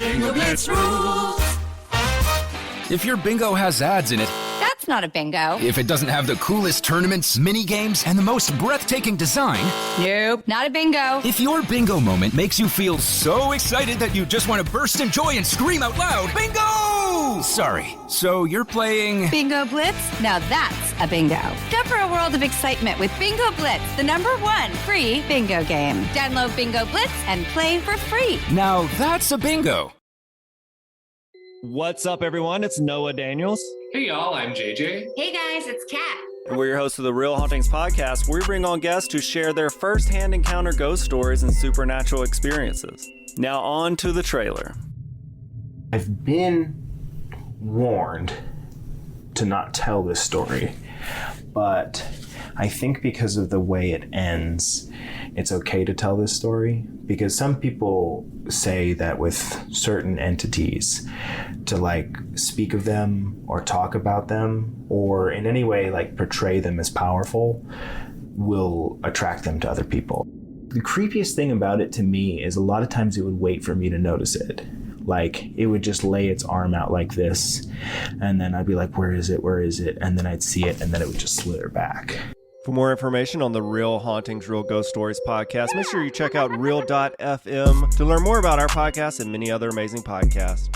Bingo Blitz rules. If your bingo has ads in it, That's not a bingo. if it doesn't have the coolest tournaments, mini games, and the most breathtaking design, Nope, not a bingo. if your bingo moment makes you feel so excited that you just want to burst in joy and scream out loud, bingo! Sorry, so you're playing... Bingo Blitz? Now that's a bingo. Go for a world of excitement with Bingo Blitz, the #1 free bingo game. Download Bingo Blitz and play for free. Now that's a bingo. What's up, everyone? It's Noah Daniels. Hey y'all, I'm JJ. Hey guys, it's Kat. And we're your hosts of the Real Hauntings podcast, where we bring on guests who share their first-hand encounter ghost stories and supernatural experiences. Now on to the trailer. I've been warned to not tell this story, but I think because of the way it ends, it's okay to tell this story, because some people say that with certain entities, to like speak of them or talk about them or in any way like portray them as powerful will attract them to other people. The creepiest thing about it to me is a lot of times it would wait for me to notice it. Like it would just lay its arm out like this, and then I'd be like, where is it? Where is it? And then I'd see it, and then it would just slither back. For more information on the Real Hauntings, Real Ghost Stories podcast, make sure you check out real.fm to learn more about our podcast and many other amazing podcasts.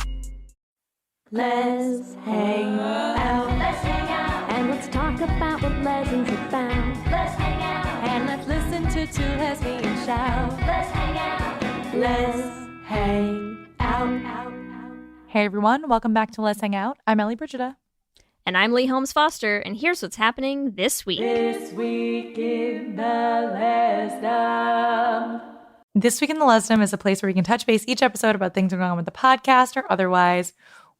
Let's hang out. Let's hang out. And let's talk about what legends have found. Let's hang out. And let's listen to two lesbians shout. Let's hang out. Let's hang out. Hey everyone, welcome back to Let's Hang Out. I'm Ellie Brigida. And I'm Lee Holmes Foster, and here's what's happening this week. This week in the Lesdom. This Week in the Lesdom is a place where we can touch base each episode about things going on with the podcast or otherwise.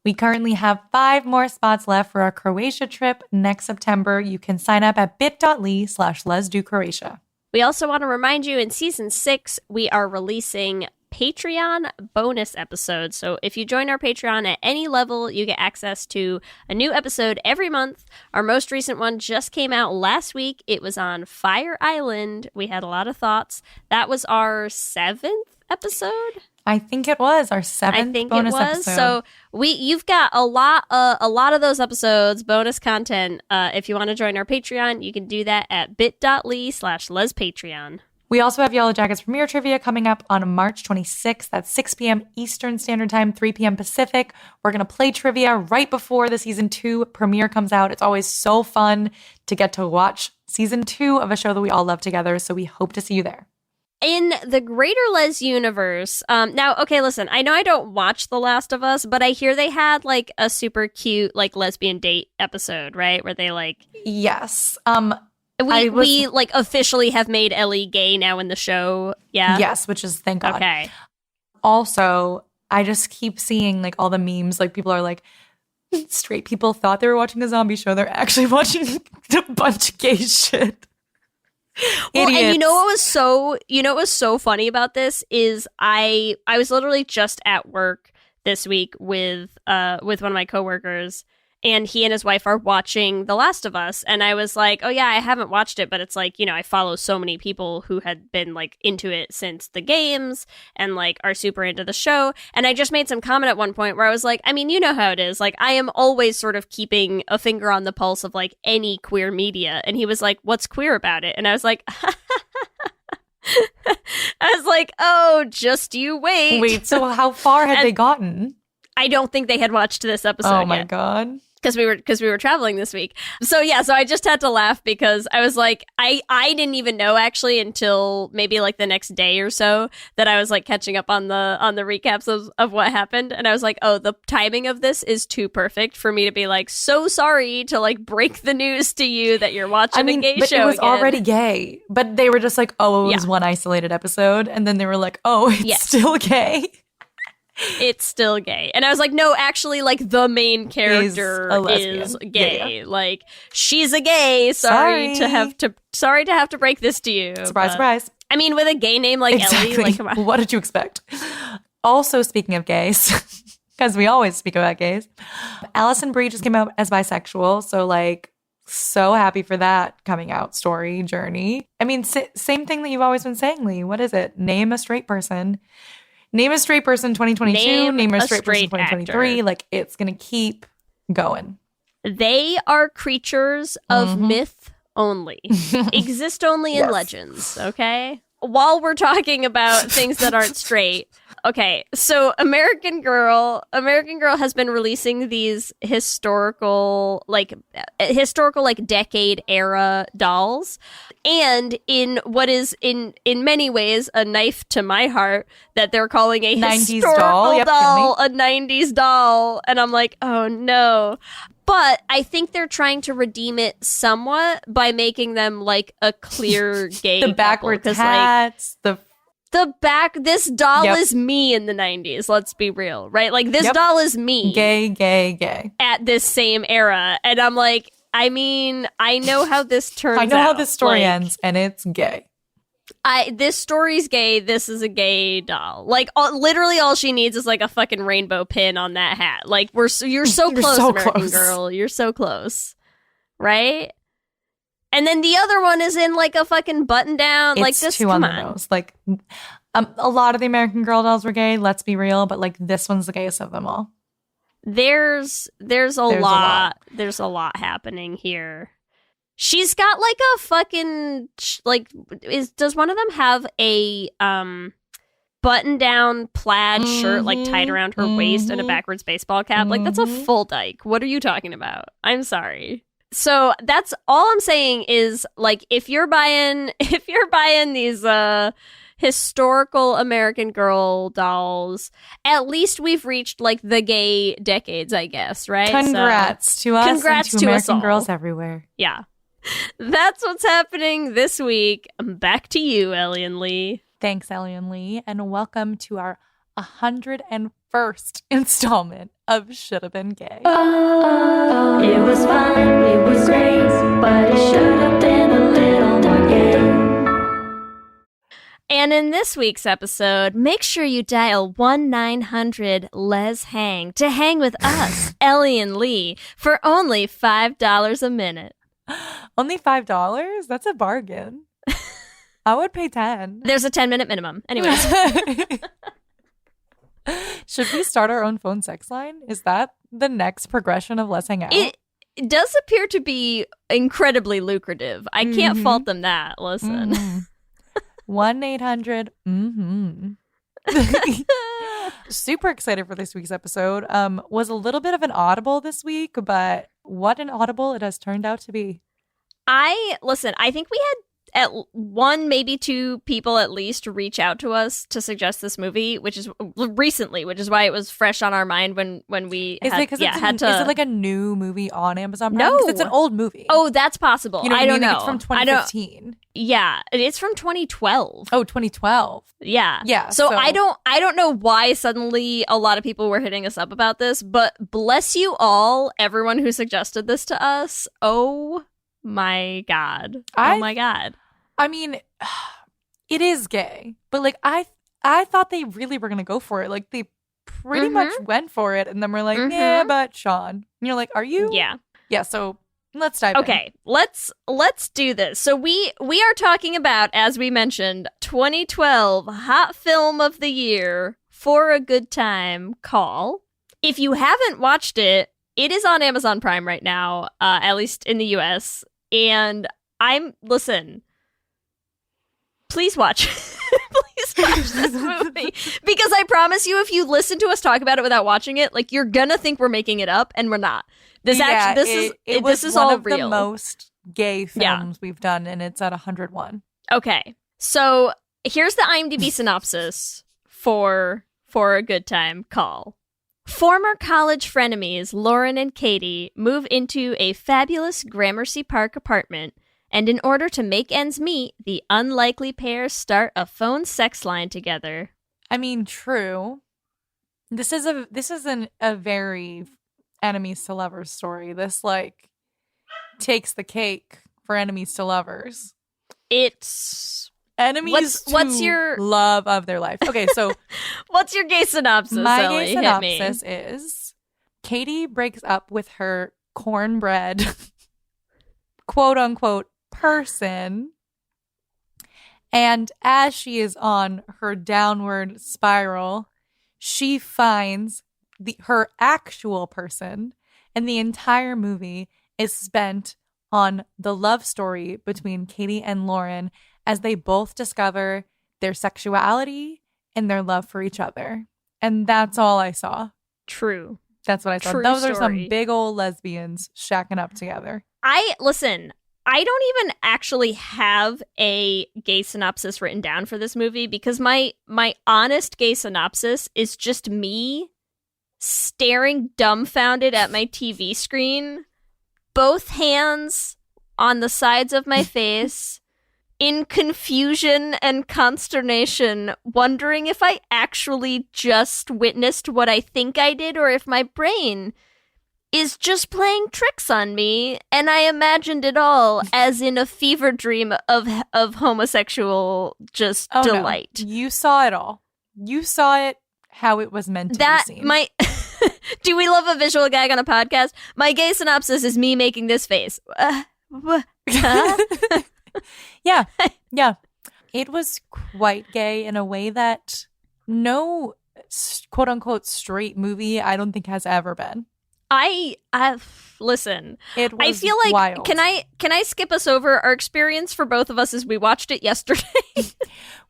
We currently have 5 more spots left for our Croatia trip next September. You can sign up at bit.ly/LesDoCroatia. We also want to remind you, in Season 6, we are releasing Patreon bonus episodes. So if you join our Patreon at any level, you get access to a new episode every month. Our most recent one just came out last week. It was on Fire Island. We had a lot of thoughts. That was our 7th episode. I think it was our 7th bonus episode. So you've got a lot of those episodes, bonus content. If you want to join our Patreon, you can do that at bit.ly/LesPatreon. We also have Yellow Jackets premiere trivia coming up on March 26th at 6 p.m. Eastern Standard Time, 3 p.m. Pacific. We're going to play trivia right before the Season 2 premiere comes out. It's always so fun to get to watch Season 2 of a show that we all love together, so we hope to see you there. In the greater Les universe, now, okay, listen, I know I don't watch The Last of Us, but I hear they had, like, a super cute, like, lesbian date episode, right? Where they, like... Yes. We like officially have made Ellie gay now in the show. Yeah. Yes, which is thank God. Okay. Also, I just keep seeing like all the memes. Like people are like, straight people thought they were watching a zombie show. They're actually watching a bunch of gay shit. Well, Idiots. and you know what was so funny about this is I was literally just at work this week with one of my coworkers. And he and his wife are watching The Last of Us. And I was like, oh, yeah, I haven't watched it. But it's like, I follow so many people who had been like into it since the games and like are super into the show. And I just made some comment at one point where I was like, I mean, you know how it is. Like, I am always sort of keeping a finger on the pulse of like any queer media. And he was like, what's queer about it? And I was like, oh, just you wait. Wait, so how far had they gotten? I don't think they had watched this episode yet. Oh my God. Because we were traveling this week. So I just had to laugh because I was like, I didn't even know actually until maybe like the next day or so that I was like catching up on the recaps of what happened. And I was like, oh, the timing of this is too perfect for me to be like, so sorry to like break the news to you that you're watching a gay show. It was again. already gay. But they were just like, oh, it was one isolated episode. And then they were like, oh, it's still gay. It's still gay. And I was like, no, actually, like, the main character is gay. Yeah. Like, she's a gay. Sorry to have to break this to you. Surprise, surprise. I mean, with a gay name like Ellie, like, come on. What did you expect? Also, speaking of gays, because we always speak about gays, Allison Brie just came out as bisexual. So, like, so happy for that coming out story, journey. I mean, same thing that you've always been saying, Lee. What is it? Name a straight person. Name a straight person 2022. Name a straight person straight 2023. actor. Like, it's going to keep going. They are creatures of myth only. Exist only in Yes. legends, okay? While we're talking about things that aren't straight. Okay, so American Girl has been releasing these historical decade era dolls. And in what is in many ways a knife to my heart that they're calling a 90s historical doll. Yep, doll, a 90s doll. And I'm like, oh no. But I think they're trying to redeem it somewhat by making them like a clear gay The backward couple, 'cause, hats, this doll Yep. is me in the 90s, let's be real, right? Like this Yep. doll is me gay. at this same era. And I'm like, I mean, I know how this turns out. I know how this story Like, ends, and it's gay. this story's gay. This is a gay doll. Like, literally, all she needs is like a fucking rainbow pin on that hat. Like, you're so You're close, so American close. Girl. You're so close, right? And then the other one is in like a fucking button down. Like It's this, too come on the on. nose. Like, a lot of the American Girl dolls were gay. Let's be real, but like this one's the gayest of them all. There's a lot. There's a lot happening here. She's got like a fucking does one of them have a button down plaid shirt like tied around her waist and a backwards baseball cap? Like that's a full dyke. What are you talking about? I'm sorry. So that's all I'm saying is like if you're buying these historical American Girl dolls, at least we've reached like the gay decades, I guess, right? Congrats to us congrats and to to us American all. girls everywhere. Yeah. That's what's happening this week. Back to you, Ellie and Lee. Thanks, Ellie and Lee, and welcome to our 101st installment of Should Have Been Gay. It was fun, it was great, but it should have been a little more gay. And in this week's episode, make sure you dial 1-900-LES-HANG to hang with us, Ellie and Lee, for only $5 a minute. Only $5? That's a bargain. I would pay 10. There's a 10-minute minimum. Anyways. Should we start our own phone sex line? Is that the next progression of Let's Hang Out? It does appear to be incredibly lucrative. I can't fault them that. Listen. 1-800 Super excited for this week's episode. Was a little bit of an audible this week, but what an audible it has turned out to be. I think we had at one, maybe two people at least reach out to us to suggest this movie, which is recently, which is why it was fresh on our mind when we Is had, it had to. Is it like a new movie on Amazon Prime? No. 'Cause it's an old movie. Oh, that's possible. You know what I don't mean? know. Like, it's from I don't- 2015. Yeah, it's from 2012. Oh, 2012. Yeah. Yeah, So so- I don't know why suddenly a lot of people were hitting us up about this, but bless you all, everyone who suggested this to us. Oh my God. Oh my God. I mean, it is gay, but like I thought they really were gonna go for it. Like they pretty much went for it, and then we're like, yeah, but Sean, and you're like, are you? Yeah. Yeah. So let's dive in. Okay, let's do this. So we are talking about, as we mentioned, 2012 Hot Film of the Year For a Good Time Call. If you haven't watched it, it is on Amazon Prime right now, at least in the US. And listen, please watch. Please watch this movie. Because I promise you, if you listen to us talk about it without watching it, like you're gonna think we're making it up, and we're not. This is one all of real. the most gay films we've done, and it's at 101. Okay, so here's the IMDb synopsis for a Good Time Call. Former college frenemies Lauren and Katie move into a fabulous Gramercy Park apartment, and in order to make ends meet, the unlikely pair start a phone sex line together. I mean, true. This is a very enemies to lovers story. This like takes the cake for enemies to lovers. It's enemies what's to your love of their life. Okay, so what's your gay synopsis? my Ellie? gay Hit me. synopsis is Katie breaks up with her cornbread quote unquote person, And as she is on her downward spiral, she finds her actual person, and the entire movie is spent on the love story between Katie and Lauren as they both discover their sexuality and their love for each other. And that's all I saw. True. That's what I saw. True Those are story. some big old lesbians shacking up together. Listen, I don't even actually have a gay synopsis written down for this movie because my honest gay synopsis is just me staring dumbfounded at my TV screen, both hands on the sides of my face, in confusion and consternation, wondering if I actually just witnessed what I think I did or if my brain is just playing tricks on me, and I imagined it all as in a fever dream of homosexual just delight. No. You saw it all. You saw it how it was meant to be seen. Do we love a visual gag on a podcast? My gay synopsis is me making this face. Huh? Yeah. It was quite gay in a way that no quote unquote straight movie I don't think has ever been. Listen. It was I feel like wild. Can I skip us over our experience for both of us as we watched it yesterday?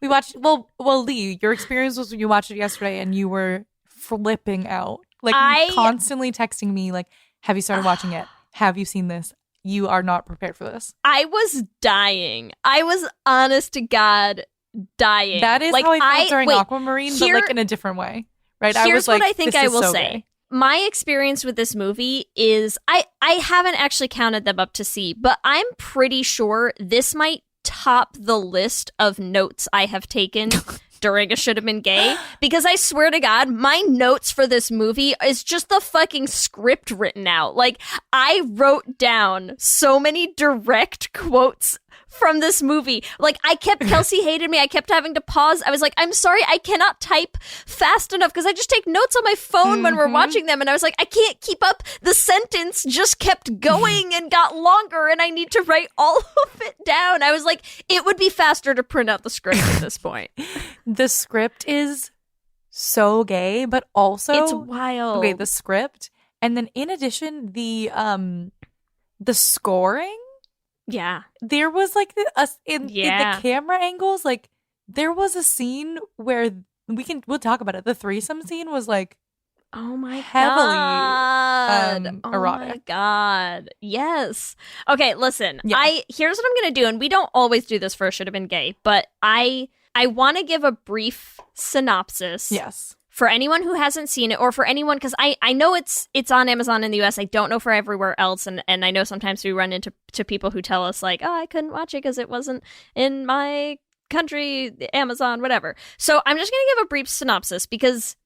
We watched well Lee, your experience was you watched it yesterday and you were flipping out. Like constantly texting me like, have you started watching it? Have you seen this? You are not prepared for this. I was dying. I was honest to God dying. That is like, how I felt during Aquamarine, but like in a different way. Right? I was like, what I think this I is will so say. gay. My experience with this movie is I haven't actually counted them up to see, but I'm pretty sure this might top the list of notes I have taken during a Should Have Been Gay, because I swear to God, my notes for this movie is just the fucking script written out. Like, I wrote down so many direct quotes from this movie. Like, Kelsey hated me. I kept having to pause. I was like, I'm sorry, I cannot type fast enough because I just take notes on my phone when we're watching them. And I was like, I can't keep up. The sentence just kept going and got longer and I need to write all of it down. I was like, it would be faster to print out the script at this point. The script is so gay, but also it's wild. Okay, the script, and then in addition, the scoring. Yeah, there was like in the camera angles, like there was a scene where we'll talk about it. The threesome scene was like, oh my heavily God. Oh erotic. my God. Yes. Okay, listen. Yeah. Here's what I'm going to do, and we don't always do this for Should Have Been Gay, but I want to give a brief synopsis. Yes. For anyone who hasn't seen it, or for anyone, because I know it's on Amazon in the US. I don't know for everywhere else, and I know sometimes we run into people who tell us like, oh, I couldn't watch it because it wasn't in my country, Amazon, whatever. So I'm just going to give a brief synopsis because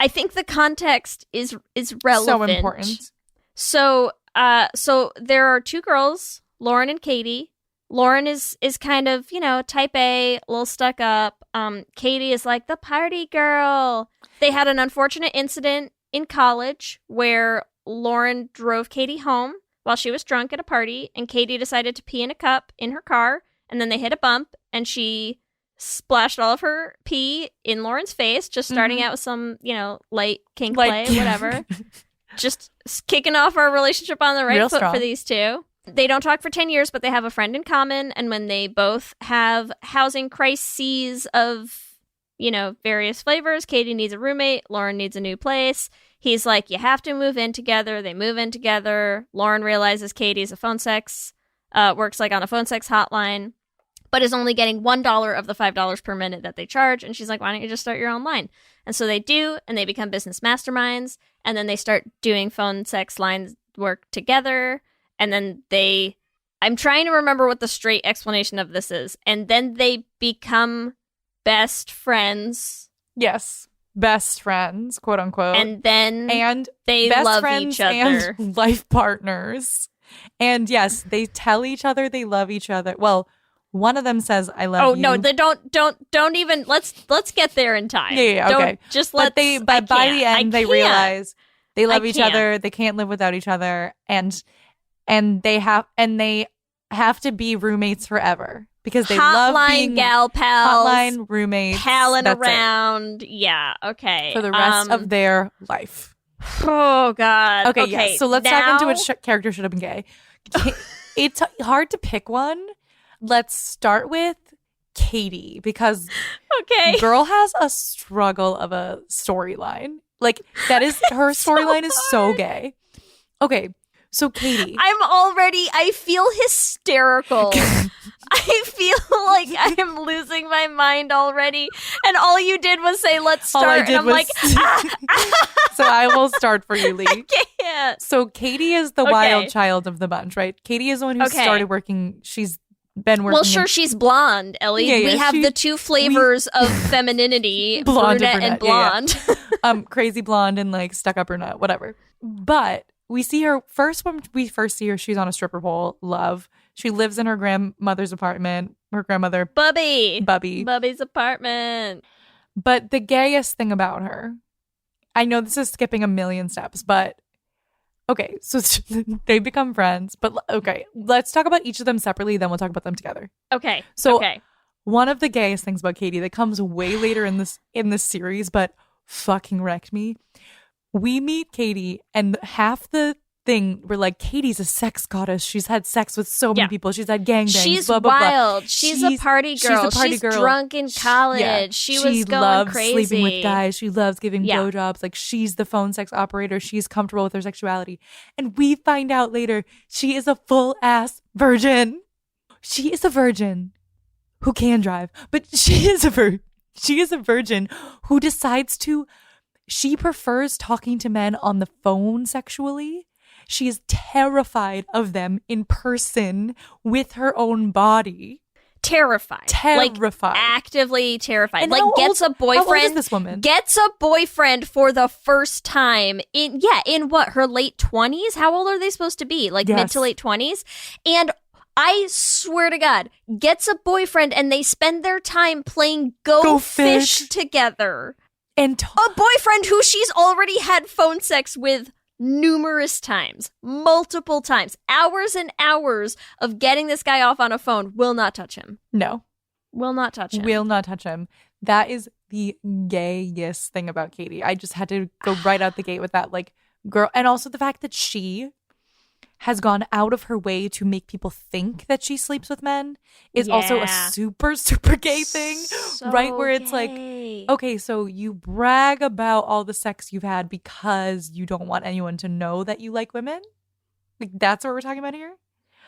I think the context is relevant. So important. So there are two girls, Lauren and Katie. Lauren is kind of, type A, a little stuck up. Katie is like the party girl. They had an unfortunate incident in college where Lauren drove Katie home while she was drunk at a party, and Katie decided to pee in a cup in her car, and then they hit a bump, and she splashed all of her pee in Lauren's face, just starting out with some, light kink play, whatever. Just kicking off our relationship on the right Real foot strong. For these two. They don't talk for 10 years, but they have a friend in common. And when they both have housing crises of, various flavors, Katie needs a roommate, Lauren needs a new place. He's like, you have to move in together. They move in together. Lauren realizes Katie's works like on a phone sex hotline, but is only getting $1 of the $5 per minute that they charge. And she's like, why don't you just start your own line? And so they do, and they become business masterminds. And then they start doing phone sex lines work together. And then I'm trying to remember what the straight explanation of this is. And then they become best friends. Yes. Best friends, quote unquote. And then they best love friends each other. And life partners. And yes, they tell each other they love each other. Well, one of them says, I love you. Oh, no, they don't even, let's get there in time. Yeah, okay. But by the end, they realize they love each can't. other. They can't live without each other. And they have to be roommates forever. because they love being hotline gal pals, hotline roommates, palling that's around. Yeah, okay. it, for the rest of their life. Oh God. Okay, yes. So let's dive into which character should have been gay. It's hard to pick one. Let's start with Katie, because girl has a struggle of a storyline. Like, that is, her storyline is so gay. Okay, so Katie. I feel hysterical. I feel like I am losing my mind already. And all you did was say, let's start. And I'm like, So I will start for you, Lee. I can't. So Katie is the wild child of the bunch, right? Katie is the one who started working. She's been working. Well, sure, she's blonde, Ellie. Yeah, we have the two flavors of femininity, blonde brunette and blonde. Crazy blonde and like stuck up brunette, whatever. But we see her when we first see her, she's on a stripper pole. Love. She lives in her grandmother's apartment. Her grandmother, Bubby's apartment. But the gayest thing about her, I know this is skipping a million steps, but okay, so they become friends. But okay, let's talk about each of them separately, then we'll talk about them together. Okay. So one of the gayest things about Katie that comes way later in this series, but fucking wrecked me. We meet Katie, and half the thing, we're like, Katie's a sex goddess. She's had sex with so many people. She's had gangbangs. She's blah, blah, wild. blah. She's a party girl. She's drunk in college. Yeah. She was going loves crazy. Sleeping with guys. She loves giving blowjobs. Like, she's the phone sex operator. She's comfortable with her sexuality. And we find out later she is a full ass virgin. She is a virgin who can drive, but she is a virgin who decides to. She prefers talking to men on the phone sexually. She is terrified of them in person with her own body. Terrified. Like, actively terrified. And like, gets a boyfriend. How old is this woman? Gets a boyfriend for the first time in what, her late 20s? How old are they supposed to be? Like, mid to late 20s? And I swear to God, gets a boyfriend and they spend their time playing Go Fish together. And a boyfriend who she's already had phone sex with numerous times, multiple times, hours and hours of getting this guy off on a phone. Will not touch him. No. Will not touch him. Will not touch him. That is the gayest thing about Katie. I just had to go right out the gate with that. Like, girl. And also the fact that she has gone out of her way to make people think that she sleeps with men is also a super, super gay thing. So right? Where it's gay. like, okay, so you brag about all the sex you've had because you don't want anyone to know that you like women? Like, that's what we're talking about here?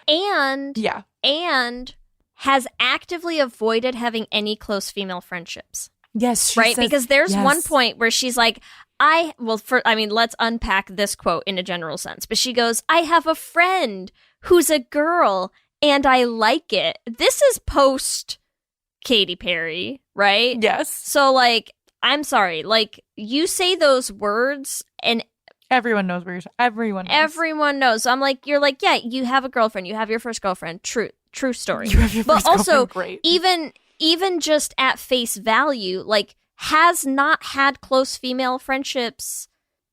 And has actively avoided having any close female friendships. Yes, she right? says, because there's one point where she's like, let's unpack this quote in a general sense. But she goes, I have a friend who's a girl and I like it. This is post Katy Perry, right? Yes. So, like, I'm sorry. Like, you say those words and everyone knows where you're. Everyone knows. So I'm like, you're like, yeah, you have a girlfriend. You have your first girlfriend. True story. You have your first girlfriend. Great. Even just at face value, like, has not had close female friendships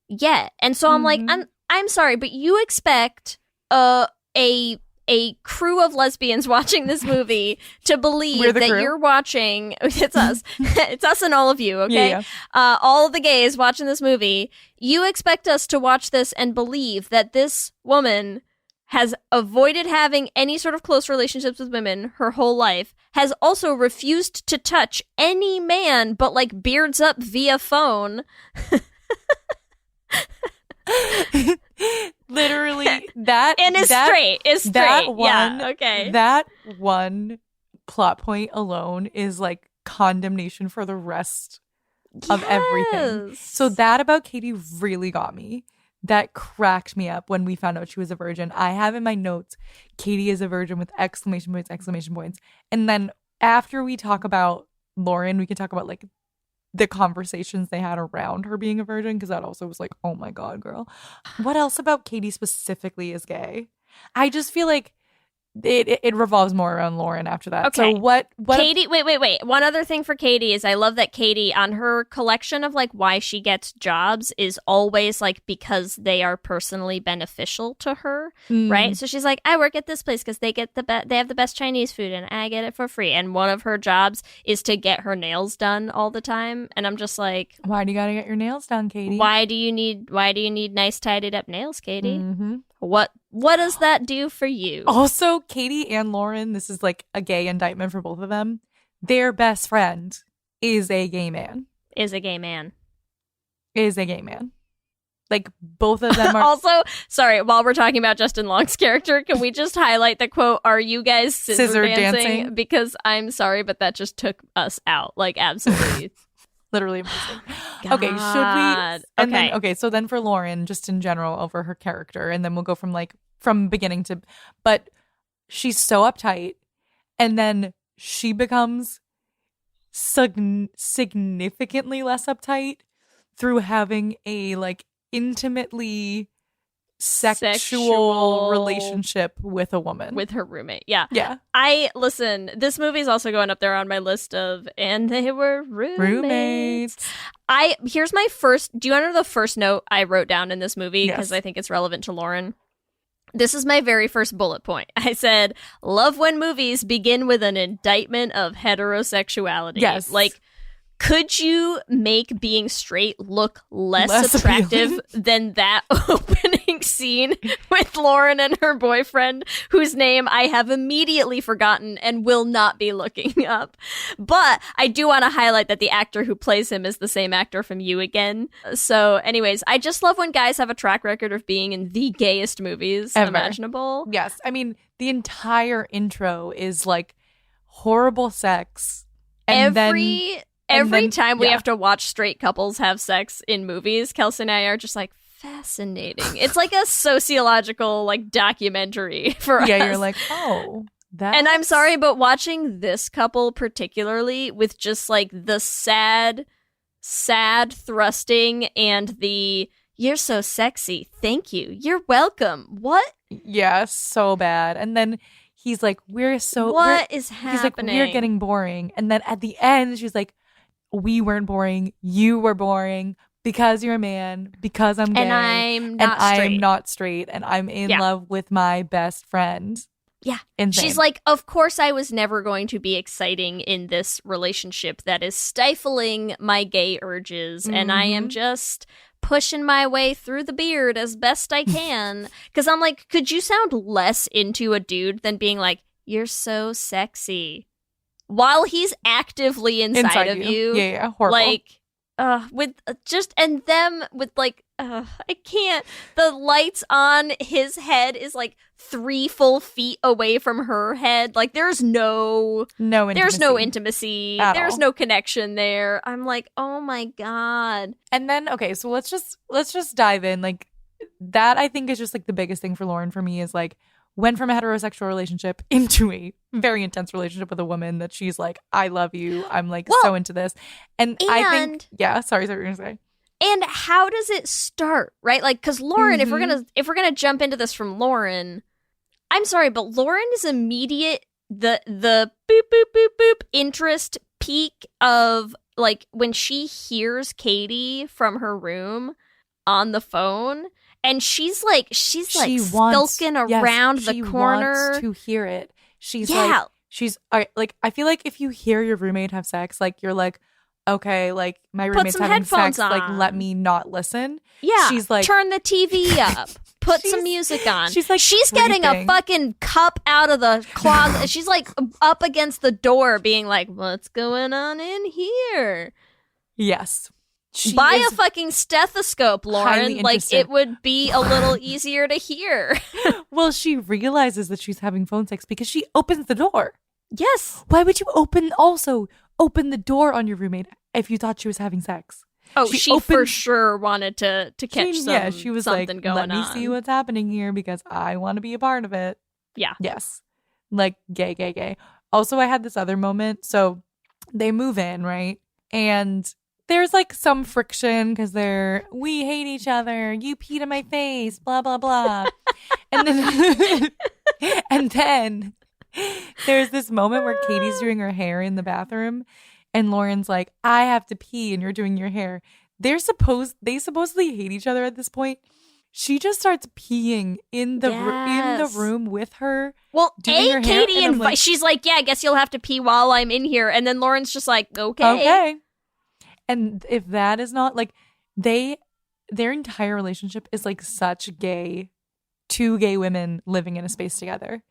yet. And so I'm like, I'm sorry, but you expect a crew of lesbians watching this movie to believe that you're watching, it's us. It's us and all of you, okay? Yeah. All of the gays watching this movie. You expect us to watch this and believe that this woman has avoided having any sort of close relationships with women her whole life, has also refused to touch any man but, like, beards up via phone. Literally, that and is straight. That one plot point alone is like condemnation for the rest of everything. So that about Katie really got me. That cracked me up when we found out she was a virgin. I have in my notes, Katie is a virgin with exclamation points. And then after we talk about Lauren, we can talk about like the conversations they had around her being a virgin, because that also was like, oh my God, girl. What else about Katie specifically is gay? I just feel like it revolves more around Lauren after that. Okay. So what Katie, wait. One other thing for Katie is I love that Katie, on her collection of like why she gets jobs, is always like because they are personally beneficial to her, right? So she's like, I work at this place because they get they have the best Chinese food and I get it for free. And one of her jobs is to get her nails done all the time. And I'm just like, why do you gotta get your nails done, Katie? Why do you need nice tidied up nails, Katie? What does that do for you? Also, Katie and Lauren, this is like a gay indictment for both of them. Their best friend is a gay man. Is a gay man. Like, both of them are... Also, sorry, while we're talking about Justin Long's character, can we just highlight the quote, are you guys scissor dancing? Because I'm sorry, but that just took us out. Like, absolutely. Literally amazing. God. Okay, should we... Okay. So then for Lauren, just in general, over her character, and then we'll go from beginning to... But she's so uptight, and then she becomes significantly less uptight through having a, like, intimately sexual relationship with a woman. With her roommate, yeah. Yeah. Listen, this movie is also going up there on my list of, and they were roommates. Here's my first, do you want to know the first note I wrote down in this movie? Because I think it's relevant to Lauren. This is my very first bullet point. I said, love when movies begin with an indictment of heterosexuality. Yes. Like, could you make being straight look less attractive appealing than that opening scene with Lauren and her boyfriend, whose name I have immediately forgotten and will not be looking up? But I do want to highlight that the actor who plays him is the same actor from You Again. So anyways, I just love when guys have a track record of being in the gayest movies imaginable. Yes. I mean, the entire intro is like horrible sex. And Every time we have to watch straight couples have sex in movies, Kelsey and I are just like, fascinating. It's like a sociological like documentary for us. Yeah, you're like, oh, that. And I'm sorry, but watching this couple particularly with just like the sad thrusting and the "you're so sexy, thank you, you're welcome." What? Yeah, so bad. And then he's like, What is happening? He's like, we're getting boring. And then at the end, she's like, we weren't boring. You were boring because you're a man, because I'm gay. And I'm not straight. And I'm in love with my best friend. Yeah. Insane. She's like, of course I was never going to be exciting in this relationship that is stifling my gay urges. And I am just pushing my way through the beard as best I can. Because I'm like, could you sound less into a dude than being like, you're so sexy, while he's actively inside of you? Yeah, horrible. Like, with just, and them with like, I can't. The lights on his head is like 3 full feet away from her head. Like, there's no intimacy. There's no intimacy. There's no connection there. I'm like, oh my God. And then, okay, so let's just dive in. Like, that I think is just like the biggest thing for Lauren for me is like, went from a heterosexual relationship into a very intense relationship with a woman that she's like, I love you. I'm like so into this. And I think, sorry, what were you gonna say? And how does it start, right? Like, because Lauren, if we're gonna jump into this from Lauren, I'm sorry, but Lauren's immediate the boop boop boop boop interest peak of like when she hears Katie from her room on the phone. And she's skulking around the corner. She wants to hear it. She's like, I feel like if you hear your roommate have sex, like, you're like, okay, like, my roommate's having sex, on. like, let me not listen. Yeah. She's like, turn the TV up. Put some music on. She's like, she's getting a fucking cup out of the closet. She's like up against the door being like, what's going on in here? Yes. Buy a fucking stethoscope, Lauren. Like, it would be a little easier to hear. Well, she realizes that she's having phone sex because she opens the door. Yes. Why would you open the door on your roommate if you thought she was having sex? Oh, she for sure wanted to catch she was something like, going on. Let me see what's happening here because I want to be a part of it. Yeah. Yes. Like, gay. Also, I had this other moment. So they move in, right? And there's like some friction because we hate each other. You peed in my face, blah, blah, blah. And then And then there's this moment where Katie's doing her hair in the bathroom and Lauren's like, I have to pee and you're doing your hair. They supposedly hate each other at this point. She just starts peeing in the room with her. Well, doing her hair, Katie and like, she's like, yeah, I guess you'll have to pee while I'm in here. And then Lauren's just like, okay. And if that is not like their entire relationship is like such two gay women living in a space together.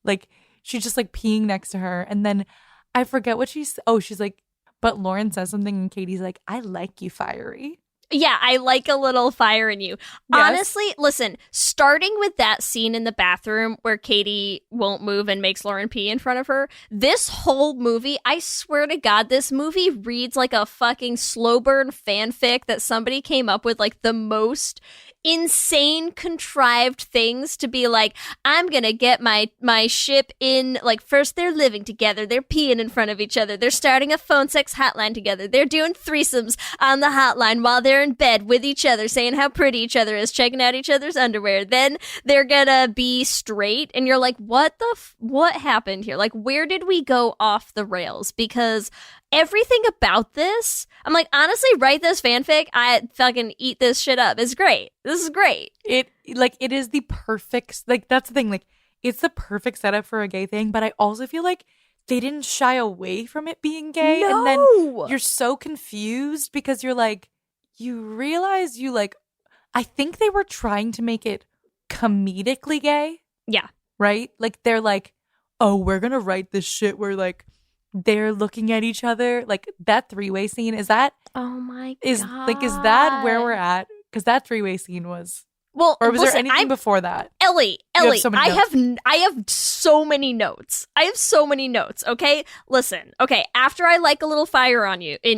Like she's just like peeing next to her. And then I forget what she's like, but Lauren says something and Katie's like, I like you fiery. Yeah, I like a little fire in you. Yes. Honestly, listen, starting with that scene in the bathroom where Katie won't move and makes Lauren pee in front of her, this whole movie, I swear to God, this movie reads like a fucking slow burn fanfic that somebody came up with, like the most insane contrived things to be like, I'm gonna get my ship in, like, first they're living together, they're peeing in front of each other, they're starting a phone sex hotline together, they're doing threesomes on the hotline while they're in bed with each other, saying how pretty each other is, checking out each other's underwear, then they're gonna be straight, and you're like, what happened here? Like, where did we go off the rails? Because everything about this, I'm like, honestly, write this fanfic. I fucking eat this shit up. It's great. This is great. It is the perfect, like, that's the thing. Like, it's the perfect setup for a gay thing. But I also feel like they didn't shy away from it being gay. No. And then you're so confused because you're like, you realize I think they were trying to make it comedically gay. Yeah. Right? Like, they're like, oh, we're going to write this shit where, like, they're looking at each other, like that three-way scene. Is that? Oh my God. Is that where we're at? Because that three-way scene was. Well, or was listen, there anything before that? Ellie, so I have so many notes. Okay, listen. Okay, after I like a little fire on you, I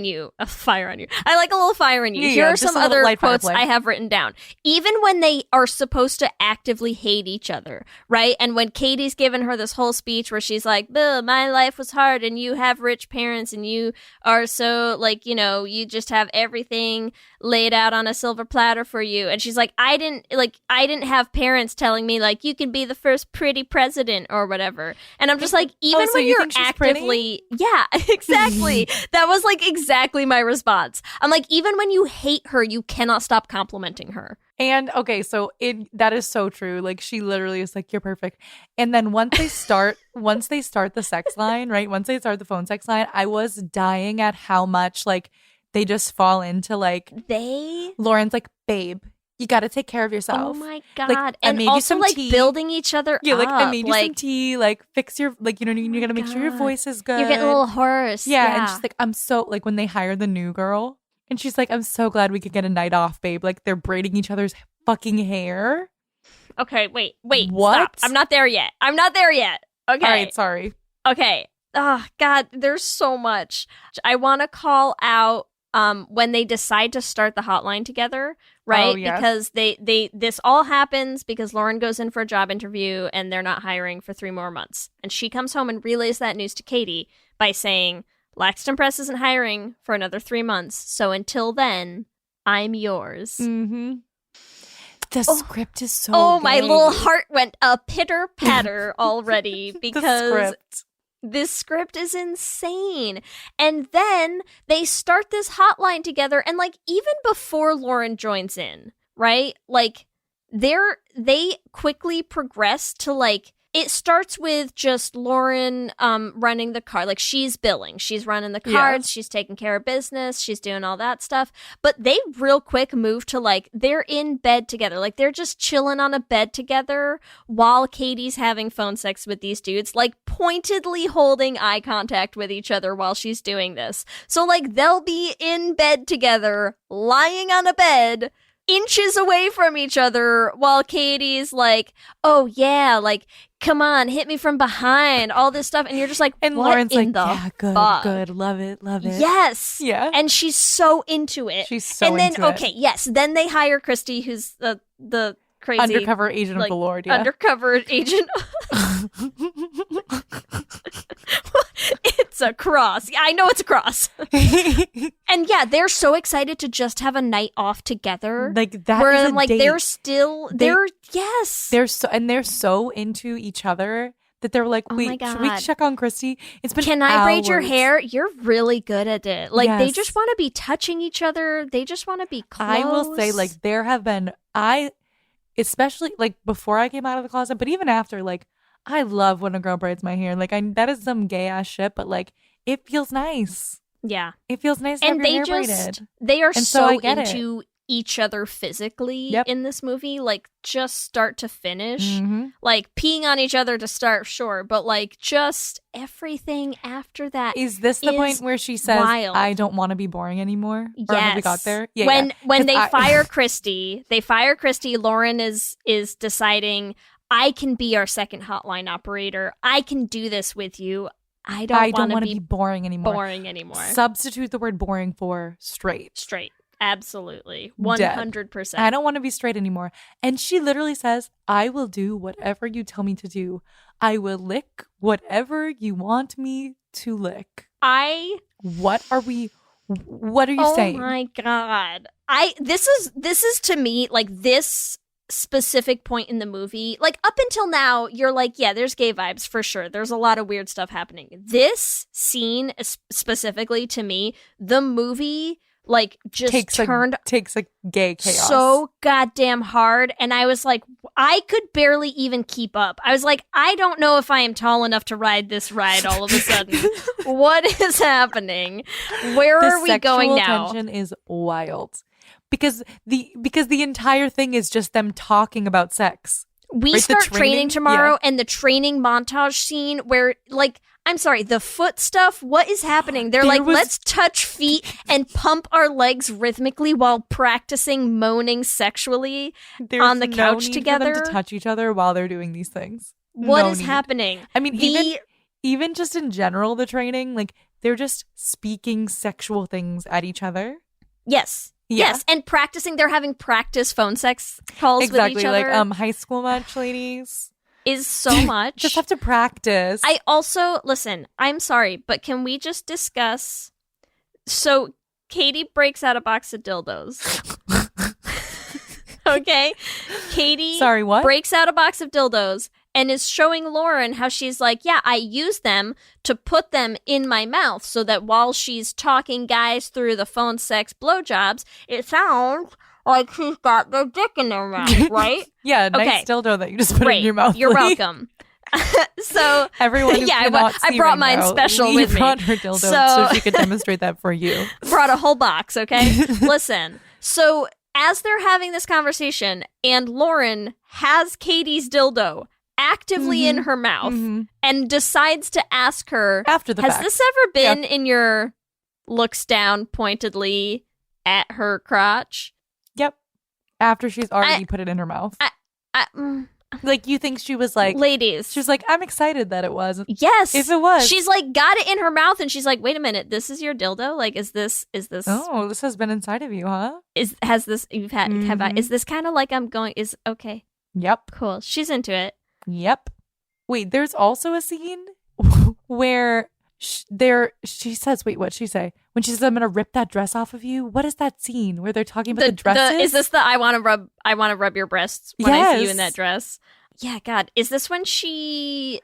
like a little fire in you. Yeah, Here are some other quotes fireplay I have written down. Even when they are supposed to actively hate each other, right? And when Katie's given her this whole speech where she's like, "Bill, my life was hard, and you have rich parents, and you are so like, you know, you just have everything laid out on a silver platter for you," and she's like, I didn't have parents telling me like you can be the first pretty president or whatever. And I'm just like, even so when you you're think she's actively, yeah, exactly. That was like exactly my response. I'm like, even when you hate her, you cannot stop complimenting her. And okay, so that is so true. Like, she literally is like, you're perfect. And then once they start the sex line, right? Once they start the phone sex line, I was dying at how much like they just fall into like Lauren's like, babe, you got to take care of yourself. Oh my God. Like, and also like tea. building each other up. Yeah, like I made you some tea, like fix your, like, you know, you got to make sure your voice is good. You're getting a little hoarse. Yeah. And she's like, I'm so, like, when they hire the new girl and she's like, I'm so glad we could get a night off, babe. Like, they're braiding each other's fucking hair. Okay, wait, what? Stop. I'm not there yet. Okay. All right, sorry. Okay. Oh, God, there's so much. I want to call out when they decide to start the hotline together, right? Oh, yes. Because this all happens because Lauren goes in for a job interview and they're not hiring for 3 more months. And she comes home and relays that news to Katie by saying, Laxton Press isn't hiring for another 3 months. So until then, I'm yours. Mm-hmm. The script is so Oh, gay. my little heart went a pitter-patter already because script. This script is insane. And then they start this hotline together, and like even before Lauren joins in, right? Like they quickly progress to like, it starts with just Lauren running the car. Like, she's billing. She's running the cards. Yeah. She's taking care of business. She's doing all that stuff. But they real quick move to, like, they're in bed together. Like, they're just chilling on a bed together while Katie's having phone sex with these dudes. Like, pointedly holding eye contact with each other while she's doing this. So, like, they'll be in bed together, lying on a bed, inches away from each other while Katie's like, oh yeah, like, come on, hit me from behind, all this stuff. And you're just like, and what Lauren's in like, the yeah, good, fuck? good, love it. Yes. Yeah. And she's so into it. She's so and then, into it. okay, yes. Then they hire Christy, who's the crazy undercover agent like, of the Lord, yeah. Undercover agent. It's It's a cross. Yeah, I know it's a cross. And yeah, they're so excited to just have a night off together. Like that where is a I'm like, date. yes. They're so into each other that they're like, Oh my wait, should we God. check on Christy? It's been Can I braid your hours. hair? You're really good at it. Like they Yes. just want to be touching each other. They just want to be close. I will say, like, there have been, especially like before I came out of the closet, but even after, like, I love when a girl braids my hair. Like, that is some gay ass shit, but like, it feels nice. yeah. It feels nice to And have your they hair just braided. they are And so so I get it. into each other physically Yep. in this movie, like just start to finish. Mhm. Like peeing on each other to start, sure, but like just everything after that. Is this the point is where she says, wild. I don't want to be boring anymore? Yes. Or have we got there? Yeah, when yeah. 'Cause they I- fire Christy, Lauren is deciding, I can be our second hotline operator. I can do this with you. I don't want to be boring anymore. boring anymore. Substitute the word boring for straight. Straight. Absolutely. Dead. 100%. I don't want to be straight anymore. And she literally says, I will do whatever you tell me to do. I will lick whatever you want me to lick. What are you saying? Oh my God. This is to me, like, this specific point in the movie, like, up until now, you're like, yeah, there's gay vibes for sure. There's a lot of weird stuff happening. This scene specifically, to me, the movie, like, just takes a gay chaos. so goddamn hard. And I was like, I could barely even keep up. I was like, I don't know if I am tall enough to ride this ride all of a sudden. What is happening? Where are we going now? The tension is wild. Because the entire thing is just them talking about sex. We Right, the start training tomorrow, yeah. and the training montage scene where, like, I'm sorry, the foot stuff, what is happening? They're like, let's touch feet and pump our legs rhythmically while practicing moaning sexually on the no couch need together. for them to touch each other while they're doing these things. What No is need. happening? I mean, even just in general, the training, like, they're just speaking sexual things at each other. Yes. Yeah. Yes, and practicing, they're having practice phone sex calls Exactly, with each other. like high school match ladies. Is so much. Just have to practice. I also, listen, I'm sorry, but can we just discuss? So, Katie breaks out a box of dildos. Okay? Katie Sorry, what? breaks out a box of dildos and is showing Lauren how she's like, yeah, I use them to put them in my mouth so that while she's talking guys through the phone sex blowjobs, it sounds like she's got their dick in their mouth, right? Yeah, nice Okay. dildo that you just put in your mouth. You're Lee. welcome. So Everyone who yeah, cannot I see brought right mine now, special Lee with me. brought her dildo So- so she could demonstrate that for you. Brought a whole box, okay? Listen. So as they're having this conversation and Lauren has Katie's dildo actively in her mouth and decides to ask her, After the has fact. this ever been in your, looks down pointedly at her crotch? Yep. After she's already put it in her mouth. Like, you think she was like, ladies. she was like, I'm excited that it was. Yes. If it was. She's like got it in her mouth and she's like, wait a minute, this is your dildo? Like, is this Oh, this has been inside of you, huh? has this you've had have I, is this kind of like I'm going is okay. Yep. Cool. She's into it. Yep. Wait, there's also a scene where she says, wait, what'd she say? When she says, I'm going to rip that dress off of you. What is that scene where they're talking about the dresses? Is this the I want to rub your breasts when I see you in that dress? Yeah, God. Is this when she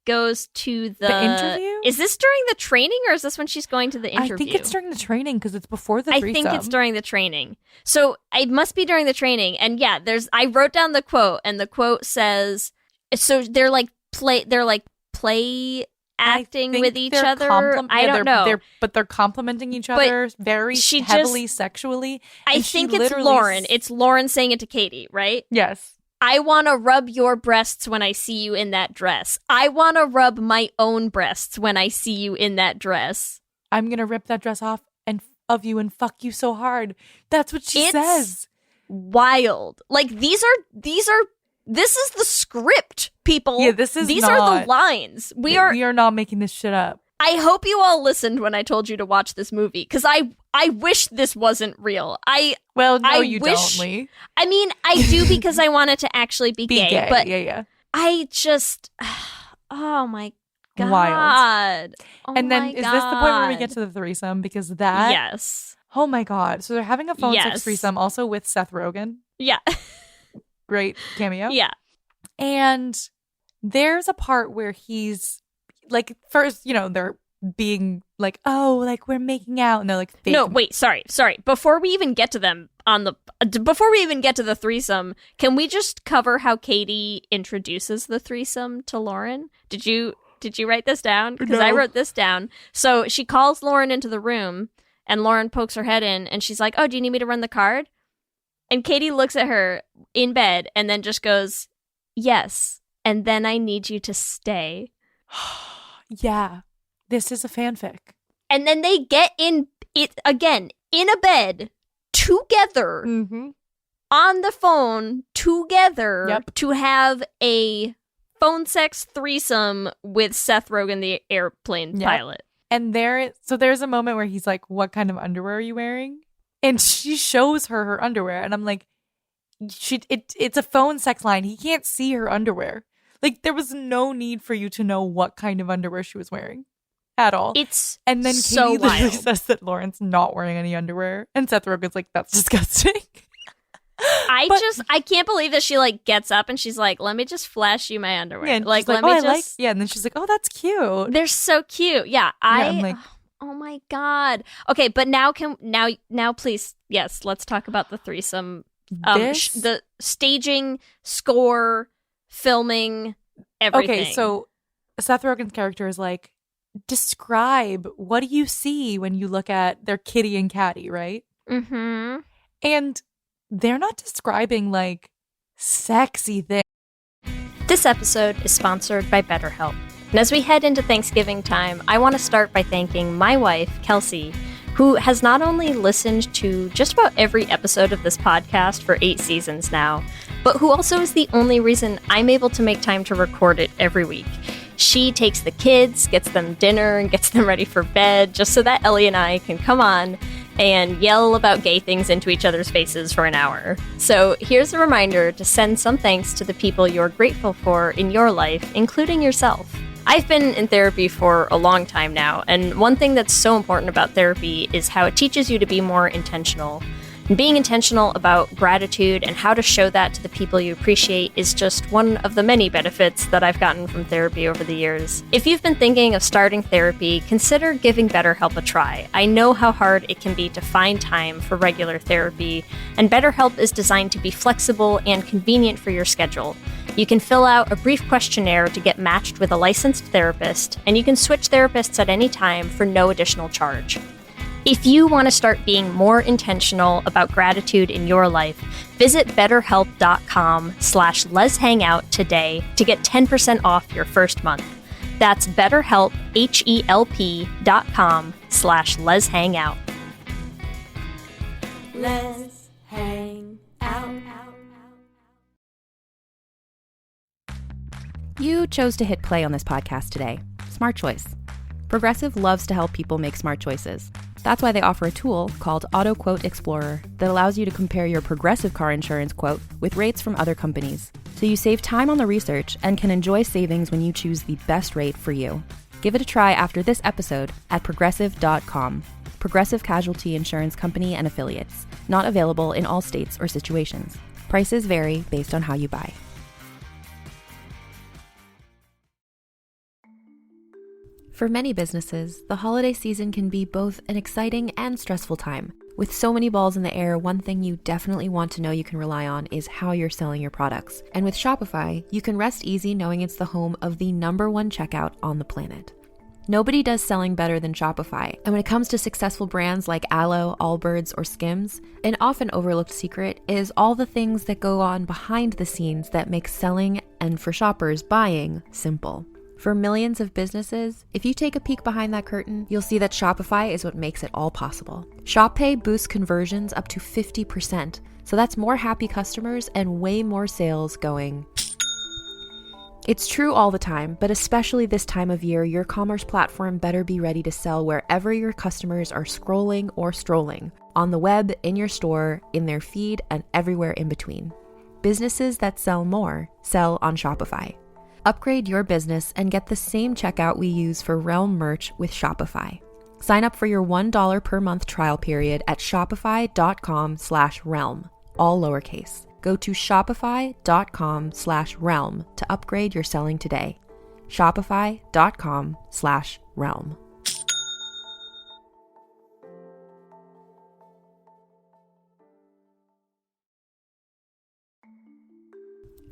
goes to the interview? Is this during the training or is this when she's going to the interview? I think it's during the training because it's before the I threesome. think it's during the training. So it must be during the training. And yeah, I wrote down the quote and the quote says, so they're like play acting with each other. I don't know. But they're complimenting each other very heavily sexually. I think it's Lauren. It's Lauren saying it to Katie, right? Yes. I want to rub your breasts when I see you in that dress. I want to rub my own breasts when I see you in that dress. I'm going to rip that dress off of you and fuck you so hard. That's what she says. Wild. Like this is the script, people. Yeah, these are the lines. We are not making this shit up. I hope you all listened when I told you to watch this movie because I wish this wasn't real. You don't, Lee. I mean, I do because I want it to actually be gay. But yeah. I just, oh my god. Wild. Oh And then my is this the point where we God. get to the threesome? Because that, Yes. oh my God. So they're having a phone sex Yes. threesome also with Seth Rogen. Yeah. Great cameo. Yeah. And there's a part where he's like, first, they're being like, oh, like we're making out. And they're like, No, wait, sorry. Before we even get to them before we even get to the threesome, can we just cover how Katie introduces the threesome to Lauren? Did you write this down? Because I No. wrote this down. So she calls Lauren into the room, and Lauren pokes her head in, and she's like, oh, do you need me to run the card? And Katie looks at her in bed and then just goes, yes, and then I need you to stay. Yeah. This is a fanfic. And then they get in it again, in a bed, together, Mm-hmm. on the phone, together, Yep. to have a phone sex threesome with Seth Rogen, the airplane Yep. pilot. And there's a moment where he's like, what kind of underwear are you wearing? And she shows her underwear. And I'm like, it's a phone sex line. He can't see her underwear. Like, there was no need for you to know what kind of underwear she was wearing at all. It's And then so Katie literally wild. says that Lauren's not wearing any underwear. And Seth Rogen's like, that's disgusting. I can't believe that she like gets up and she's like, let me just flash you my underwear. Yeah, and like, she's like, let me I just. yeah, and then she's like, oh, that's cute. They're so cute. Yeah, I'm like, oh my god. Okay, but now please, yes, let's talk about the threesome. The staging, score, filming, everything. okay, so Seth Rogen's character is like, describe what do you see when you look at their kitty and catty, right? Mm-hmm. And they're not describing like sexy things. This episode is sponsored by BetterHelp. And as we head into Thanksgiving time, I want to start by thanking my wife, Kelsey, who has not only listened to just about every episode of this podcast for 8 seasons now, but who also is the only reason I'm able to make time to record it every week. She takes the kids, gets them dinner, and gets them ready for bed just so that Ellie and I can come on and yell about gay things into each other's faces for an hour. So here's a reminder to send some thanks to the people you're grateful for in your life, including yourself. I've been in therapy for a long time now, and one thing that's so important about therapy is how it teaches you to be more intentional. And being intentional about gratitude and how to show that to the people you appreciate is just one of the many benefits that I've gotten from therapy over the years. If you've been thinking of starting therapy, consider giving BetterHelp a try. I know how hard it can be to find time for regular therapy, and BetterHelp is designed to be flexible and convenient for your schedule. You can fill out a brief questionnaire to get matched with a licensed therapist, and you can switch therapists at any time for no additional charge. If you want to start being more intentional about gratitude in your life, visit betterhelp.com/letshangout today to get 10% off your first month. That's BetterHelp, HELP.com/letshangout. Let's hang out. You chose to hit play on this podcast today. Smart choice. Progressive loves to help people make smart choices. That's why they offer a tool called Auto Quote Explorer that allows you to compare your Progressive car insurance quote with rates from other companies. So you save time on the research and can enjoy savings when you choose the best rate for you. Give it a try after this episode at progressive.com. Progressive Casualty Insurance Company and Affiliates. Not available in all states or situations. Prices vary based on how you buy. For many businesses, the holiday season can be both an exciting and stressful time. With so many balls in the air, one thing you definitely want to know you can rely on is how you're selling your products. And with Shopify, you can rest easy knowing it's the home of the #1 checkout on the planet. Nobody does selling better than Shopify. And when it comes to successful brands like Aloe, Allbirds, or Skims, an often overlooked secret is all the things that go on behind the scenes that make selling, and for shoppers, buying, simple. For millions of businesses, if you take a peek behind that curtain, you'll see that Shopify is what makes it all possible. Shop Pay boosts conversions up to 50%, so that's more happy customers and way more sales going. It's true all the time, but especially this time of year, your commerce platform better be ready to sell wherever your customers are scrolling or strolling, on the web, in your store, in their feed, and everywhere in between. Businesses that sell more sell on Shopify. Upgrade your business and get the same checkout we use for Realm merch with Shopify. Sign up for your $1 per month trial period at shopify.com/realm, all lowercase. Go to shopify.com/realm to upgrade your selling today. Shopify.com/realm.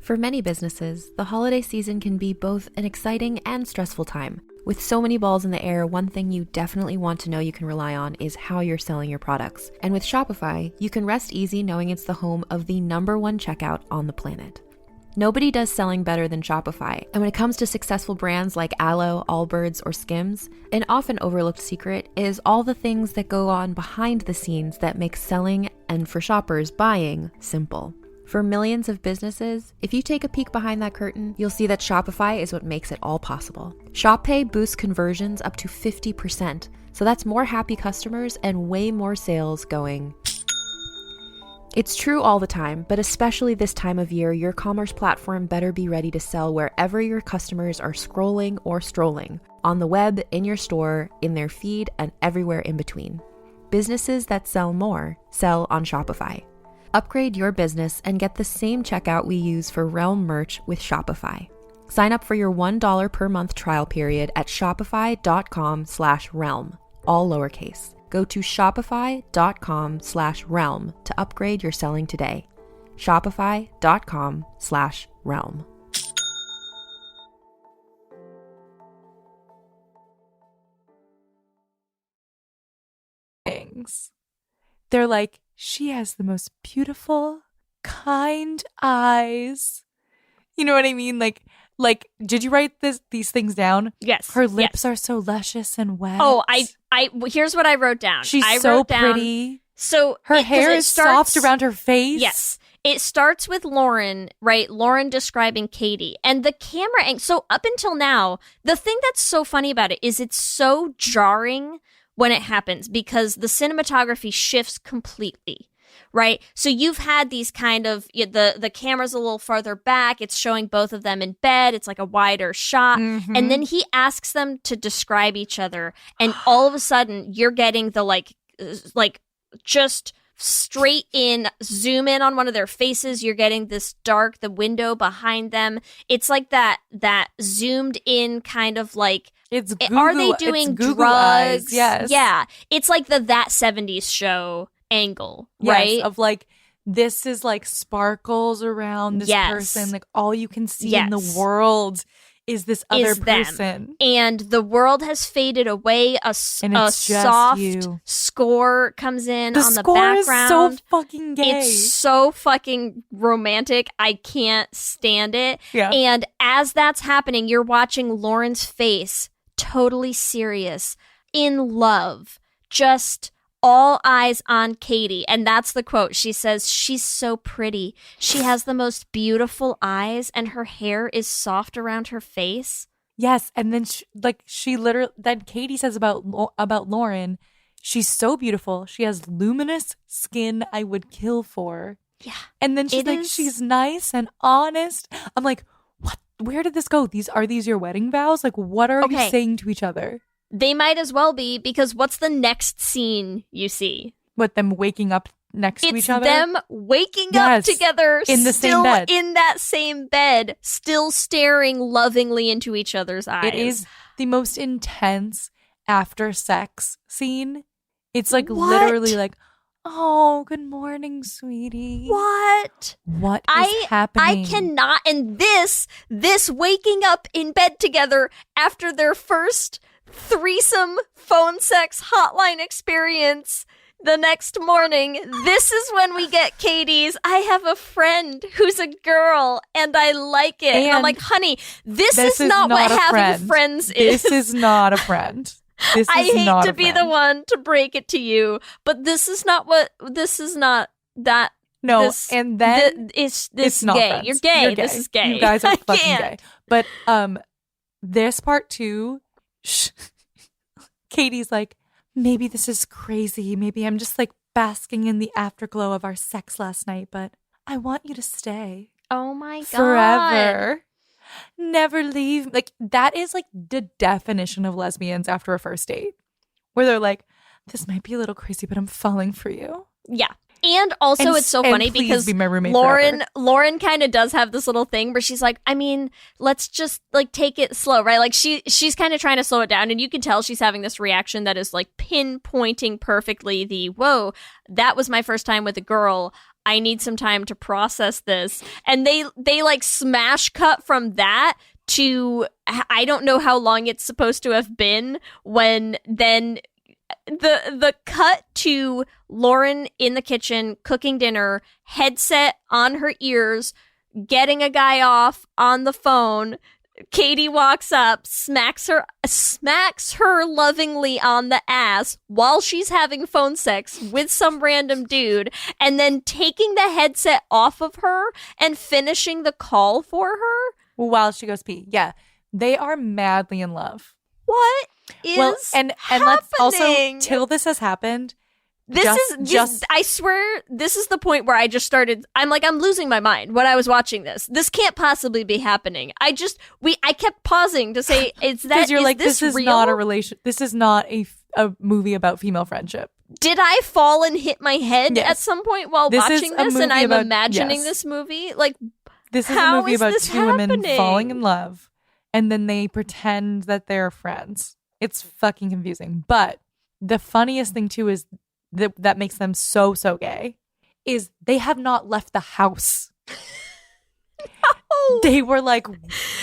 For many businesses, the holiday season can be both an exciting and stressful time. With so many balls in the air, one thing you definitely want to know you can rely on is how you're selling your products. And with Shopify, you can rest easy knowing it's the home of the #1 checkout on the planet. Nobody does selling better than Shopify. And when it comes to successful brands like Aloe, Allbirds, or Skims, an often overlooked secret is all the things that go on behind the scenes that make selling, and for shoppers, buying, simple. For millions of businesses, if you take a peek behind that curtain, you'll see that Shopify is what makes it all possible. Shop Pay boosts conversions up to 50%, so that's more happy customers and way more sales going. It's true all the time, but especially this time of year, your commerce platform better be ready to sell wherever your customers are scrolling or strolling, on the web, in your store, in their feed, and everywhere in between. Businesses that sell more sell on Shopify. Upgrade your business and get the same checkout we use for Realm merch with Shopify. Sign up for your $1 per month trial period at shopify.com/realm, all lowercase. Go to shopify.com/realm to upgrade your selling today. Shopify.com/realm. They're like, she has the most beautiful, kind eyes. You know what I mean? Like, did you write these things down? Yes. Her lips are so luscious and wet. Oh, here's what I wrote down. She's I so wrote down, pretty. So her hair is soft around her face. Yes. It starts with Lauren, right? Lauren describing Katie. And the camera angle. So up until now, the thing that's so funny about it is it's so jarring when it happens because the cinematography shifts completely, right? So you've had these kind of, the camera's a little farther back. It's showing both of them in bed. It's like a wider shot. Mm-hmm. And then he asks them to describe each other. And all of a sudden you're getting the like just straight in, zoom in on one of their faces. You're getting this dark, the window behind them. It's like that zoomed in kind of like, are they doing drugs? Eyes, yes. Yeah. It's like that 70s show angle, right? Yes, of like, this is like sparkles around this person. Like all you can see in the world is this other person. Them. And the world has faded away. A soft score comes in on the background. The score is so fucking gay. It's so fucking romantic. I can't stand it. Yeah. And as that's happening, you're watching Lauren's face, totally serious, in love, just all eyes on Katie. And that's the quote. She says, she's so pretty. She has the most beautiful eyes and her hair is soft around her face. Yes. And then she literally, then Katie says about Lauren, she's so beautiful. She has luminous skin I would kill for. Yeah. And then she's like, she's nice and honest. I'm like, what? Where did this go? Are these your wedding vows? Like, what are you saying to each other? They might as well be, because what's the next scene you see? What, them waking up next to each other? It's them waking up together in the same bed. In that same bed, still staring lovingly into each other's eyes. It is the most intense after sex scene. It's like literally like, oh, good morning, sweetie. What is happening? I cannot. And this waking up in bed together after their first threesome phone sex hotline experience the next morning, this is when we get Katie's, I have a friend who's a girl and I like it. And I'm like, honey, this is not what having friends is. This is not a friend. I hate to be the one to break it to you, but this is not that. No, and then it's not gay. Friends. You're gay. You're gay. This is gay. You guys are fucking gay. But this part too, Katie's like, maybe this is crazy. Maybe I'm just like basking in the afterglow of our sex last night, but I want you to stay. Oh my God. Forever. never leave. Like, that is like the definition of lesbians after a first date, where they're like, this might be a little crazy, but I'm falling for you. Yeah. And also, it's so funny because be my roommate Lauren kind of does have this little thing where she's like, I mean, let's just like take it slow, right? Like she's kind of trying to slow it down, and you can tell she's having this reaction that is like pinpointing perfectly the, whoa, that was my first time with a girl. I need some time to process this. And they like smash cut from that to, I don't know how long it's supposed to have been, when then the cut to Lauren in the kitchen cooking dinner, headset on her ears, getting a guy off on the phone. Katie walks up, smacks her lovingly on the ass while she's having phone sex with some random dude, and then taking the headset off of her and finishing the call for her while she goes pee. Yeah, they are madly in love. What is and happening? Let's also, till this has happened, I swear, this is the point where I just started, I'm losing my mind when I was watching this. This can't possibly be happening. I kept pausing to say, because you're like, this is real? Not a relation. This is not a movie about female friendship. Did I fall and hit my head at some point while watching this, and I'm imagining this movie? Like, this is a movie about two women falling in love, and then they pretend that they're friends. It's fucking confusing. But the funniest thing too is that makes them so gay is they have not left the house. No. They were like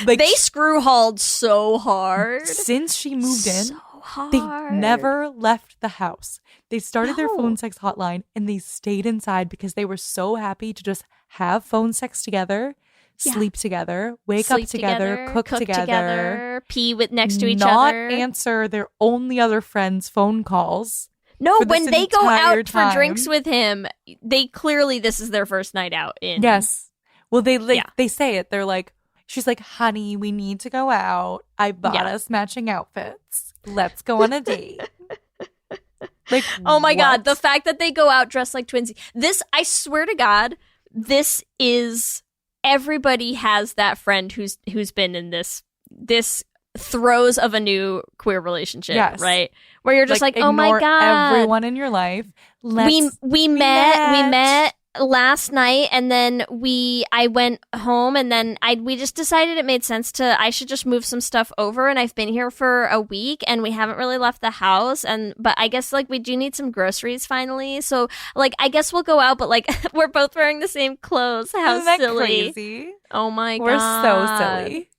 they screw-hauled so hard since she moved in. So hard. They never left the house. They started their phone sex hotline, and they stayed inside because they were so happy to just have phone sex together, sleep together, wake up together, cook together, pee next to each other, not answer their only other friend's phone calls. No, when they go out for drinks with him, they clearly, this is their first night out in. Yes. Well, they say it. They're like, she's like, honey, we need to go out. I bought us matching outfits. Let's go on a date. Like, oh my God, the fact that they go out dressed like twinsies. This, I swear to God, this is, everybody has that friend who's been in this throes of a new queer relationship, right? Where you're just like, oh my God, everyone in your life. We met last night, and then I went home, and then we just decided it made sense I should just move some stuff over, and I've been here for a week, and we haven't really left the house, but I guess like we do need some groceries finally, so like I guess we'll go out, but like we're both wearing the same clothes. How Isn't that silly! Crazy? Oh my God, we're so silly.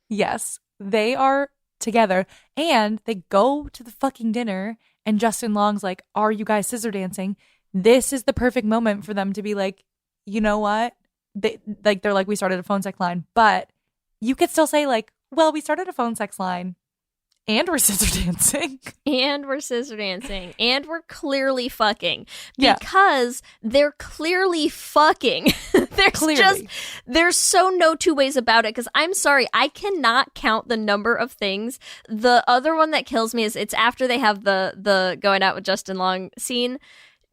Yes. They are together, and they go to the fucking dinner, and Justin Long's like, are you guys scissor dancing? This is the perfect moment for them to be like, you know what? They're like, we started a phone sex line, but you could still say like, well, we started a phone sex line, and we're scissor dancing. And we're scissor dancing. And we're clearly fucking. Because they're clearly fucking. There's so no two ways about it. Because I'm sorry, I cannot count the number of things. The other one that kills me is it's after they have the going out with Justin Long scene.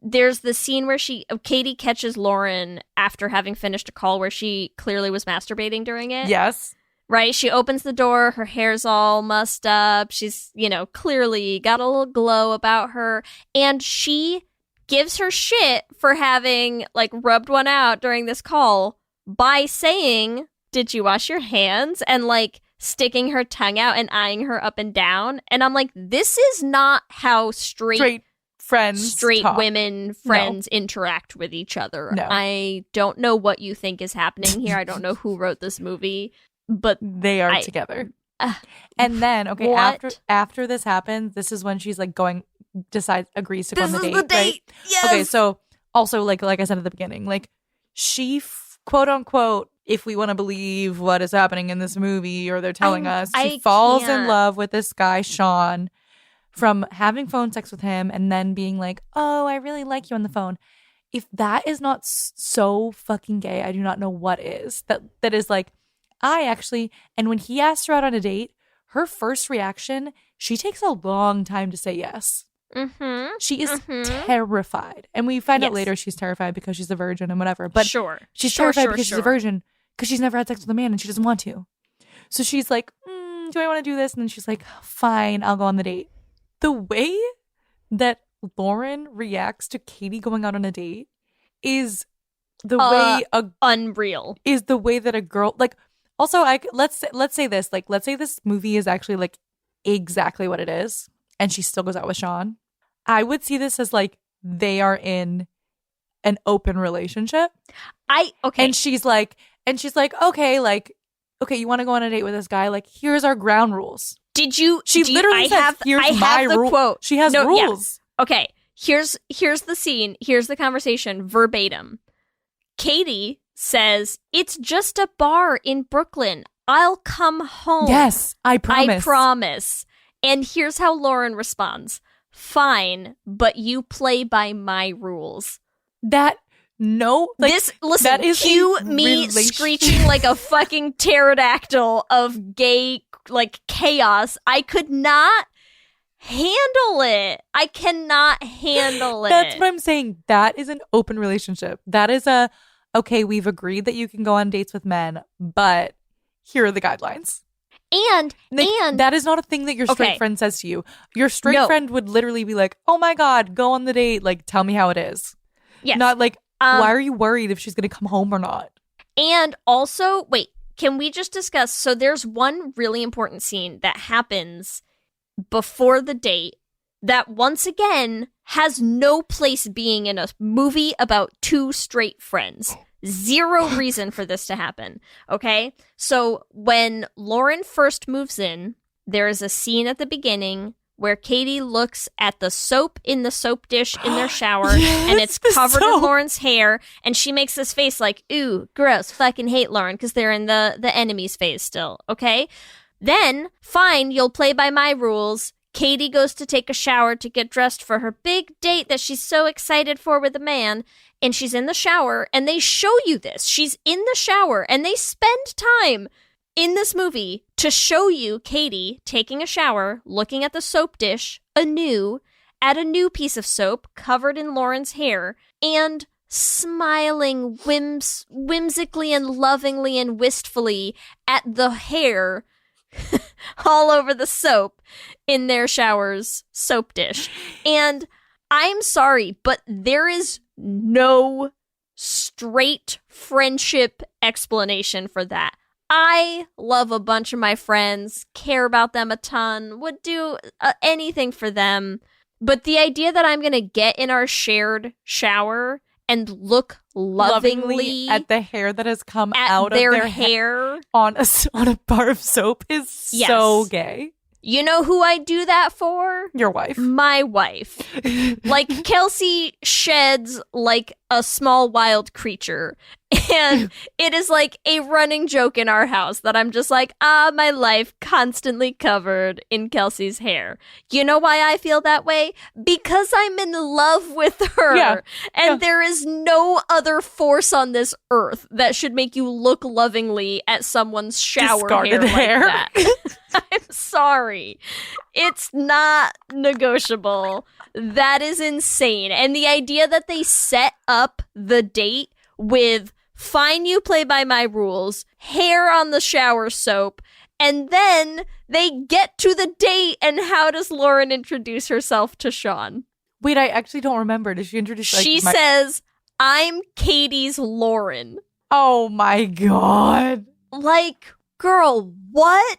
There's the scene where Katie catches Lauren after having finished a call where she clearly was masturbating during it. Yes. Right? She opens the door, her hair's all mussed up. She's, clearly got a little glow about her. And she gives her shit for having, like, rubbed one out during this call by saying, did you wash your hands? And, like, sticking her tongue out and eyeing her up and down. And I'm like, this is not how straight women friends interact with each other. No. I don't know what you think is happening here. I don't know who wrote this movie. But they are together. And then, okay, after this happens, this is when she's like agrees to go on the date. This is the date. Right? Yes. Okay, so also like I said at the beginning, like she quote unquote, if we want to believe what is happening in this movie or they're telling us, she falls in love with this guy, Sean, from having phone sex with him and then being like, oh, I really like you on the phone. If that is not so fucking gay, I do not know what is. That is like, and when he asked her out on a date, her first reaction, she takes a long time to say yes. Mm-hmm. She is terrified. And we find out later she's terrified because she's a virgin and whatever. But she's terrified because she's a virgin because she's never had sex with a man and she doesn't want to. So she's like, do I want to do this? And then she's like, fine, I'll go on the date. The way that Lauren reacts to Katie going out on a date is the way unreal. Is the way that a girl, like, also let's say this, like, let's say this movie is actually like exactly what it is, and she still goes out with Sean. I would see this as like they are in an open relationship. And she's like, okay, like, okay, you want to go on a date with this guy? Like, here's our ground rules. She literally says, here's my rule. Quote. She has rules. Yeah. Okay, here's the scene. Here's the conversation verbatim. Katie says, it's just a bar in Brooklyn. I'll come home. Yes, I promise. I promise. And here's how Lauren responds. Fine, but you play by my rules. That is cue me screeching like a fucking pterodactyl of gay, like, chaos. I could not handle it. I cannot handle it. That's what I'm saying. That is an open relationship. That is okay, we've agreed that you can go on dates with men, but here are the guidelines. And that is not a thing that your straight friend says to you. Your straight friend would literally be like, oh my God, go on the date. Like, tell me how it is. Yes. Not like, why are you worried if she's going to come home or not? And also, wait, can we just discuss? So there's one really important scene that happens before the date that once again has no place being in a movie about two straight friends. Zero reason for this to happen. Okay? So when Lauren first moves in, there is a scene at the beginning where Katie looks at the soap in the soap dish in their shower, and it's covered in Lauren's hair, and she makes this face like, ooh, gross, fucking hate Lauren, because they're in the enemy's phase still, okay? Then, fine, you'll play by my rules. Katie goes to take a shower to get dressed for her big date that she's so excited for with a man, and she's in the shower, and they show you this. She's in the shower, and they spend time in this movie to show you Katie taking a shower, looking at the soap dish anew, at a new piece of soap covered in Lauren's hair, and smiling whimsically and lovingly and wistfully at the hair all over the soap in their shower's soap dish. And I'm sorry, but there is no straight friendship explanation for that. I love a bunch of my friends, care about them a ton, would do anything for them. But the idea that I'm going to get in our shared shower and look lovingly at the hair that has come out of their hair on a bar of soap is so gay. You know who I do that for? Your wife. My wife. Like, Kelsey sheds like a small wild creature. And it is like a running joke in our house that I'm just like, my life constantly covered in Kelsey's hair. You know why I feel that way? Because I'm in love with her. Yeah. And there is no other force on this earth that should make you look lovingly at someone's shower discarded hair like that. I'm sorry. It's not negotiable. That is insane. And the idea that they set up the date with fine, you play by my rules, hair on the shower soap, and then they get to the date, and how does Lauren introduce herself to Sean? Wait, I actually don't remember. Did she introduce She says, I'm Katie's Lauren. Oh my God. Like, girl, what?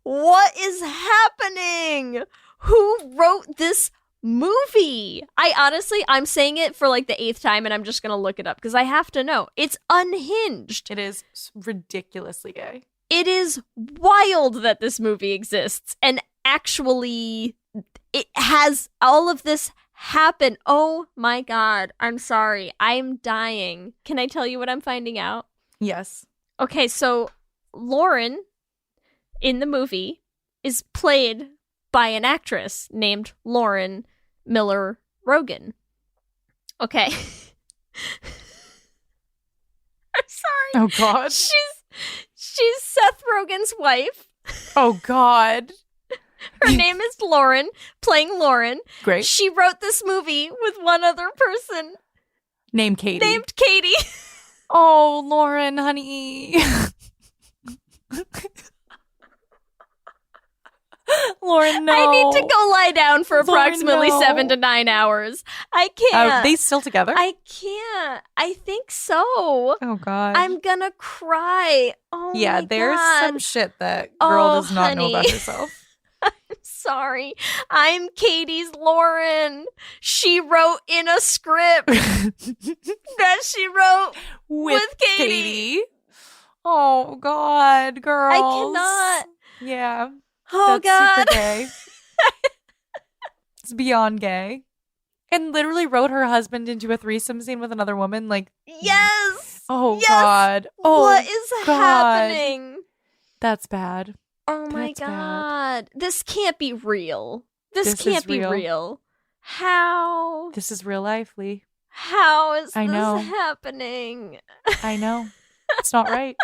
What is happening? Who wrote this movie? I'm saying it for like the 8th time, and I'm just gonna look it up because I have to know. It's unhinged. It is ridiculously gay. It is wild that this movie exists, and actually it has all of this happen. Oh my God, I'm sorry, I'm dying. Can I tell you what I'm finding out? Yes. Okay, so Lauren in the movie is played by an actress named Lauren Miller Rogan. Okay. I'm sorry. Oh God. She's Seth Rogen's wife. Oh God. Her name is Lauren, playing Lauren. Great. She wrote this movie with one other person. Named Katie. Named Katie. Oh, Lauren, honey. Lauren, no. I need to go lie down for Lauren, approximately no. 7 to 9 hours. I can't. Are they still together? I can't. I think so. Oh, God. I'm gonna cry. Oh, yeah, my there's God. some shit that girl Oh, does not know about honey. herself. I'm sorry. I'm Katie's Lauren. She wrote in a script that she wrote with Katie. Oh, God, girls. I cannot. Yeah. Oh, That's God. super gay. It's beyond gay. And literally wrote her husband into a threesome scene with another woman. Like, Yes. oh, Yes. God. Oh, What is God. happening? That's bad. Oh my That's bad. God. This can't be real. This This can't is be real. real. How? This is real life, Lee. How is I this know. happening? I know. It's not right.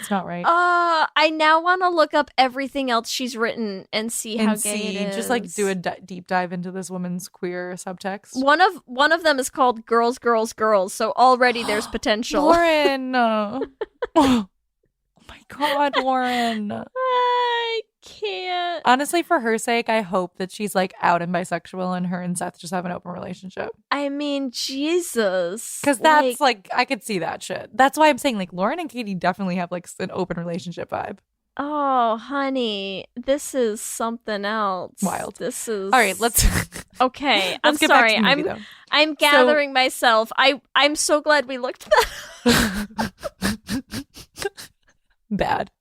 It's not right. I now want to look up everything else she's written and see how And gay see, it is. just like do a deep dive into this woman's queer subtext. One of them is called Girls, Girls, Girls, so already there's potential. Lauren. Oh my God, Lauren. I can't. Honestly, for her sake, I hope that she's like out and bisexual and her and Seth just have an open relationship. I mean, Jesus. Because that's like, I could see that shit. That's why I'm saying like Lauren and Katie definitely have like an open relationship vibe. Oh, honey, this is something else. Wild. This is All right, let's Okay, I'm let's get back sorry. to the movie, though. I'm gathering myself. I'm so glad we looked that up. Bad.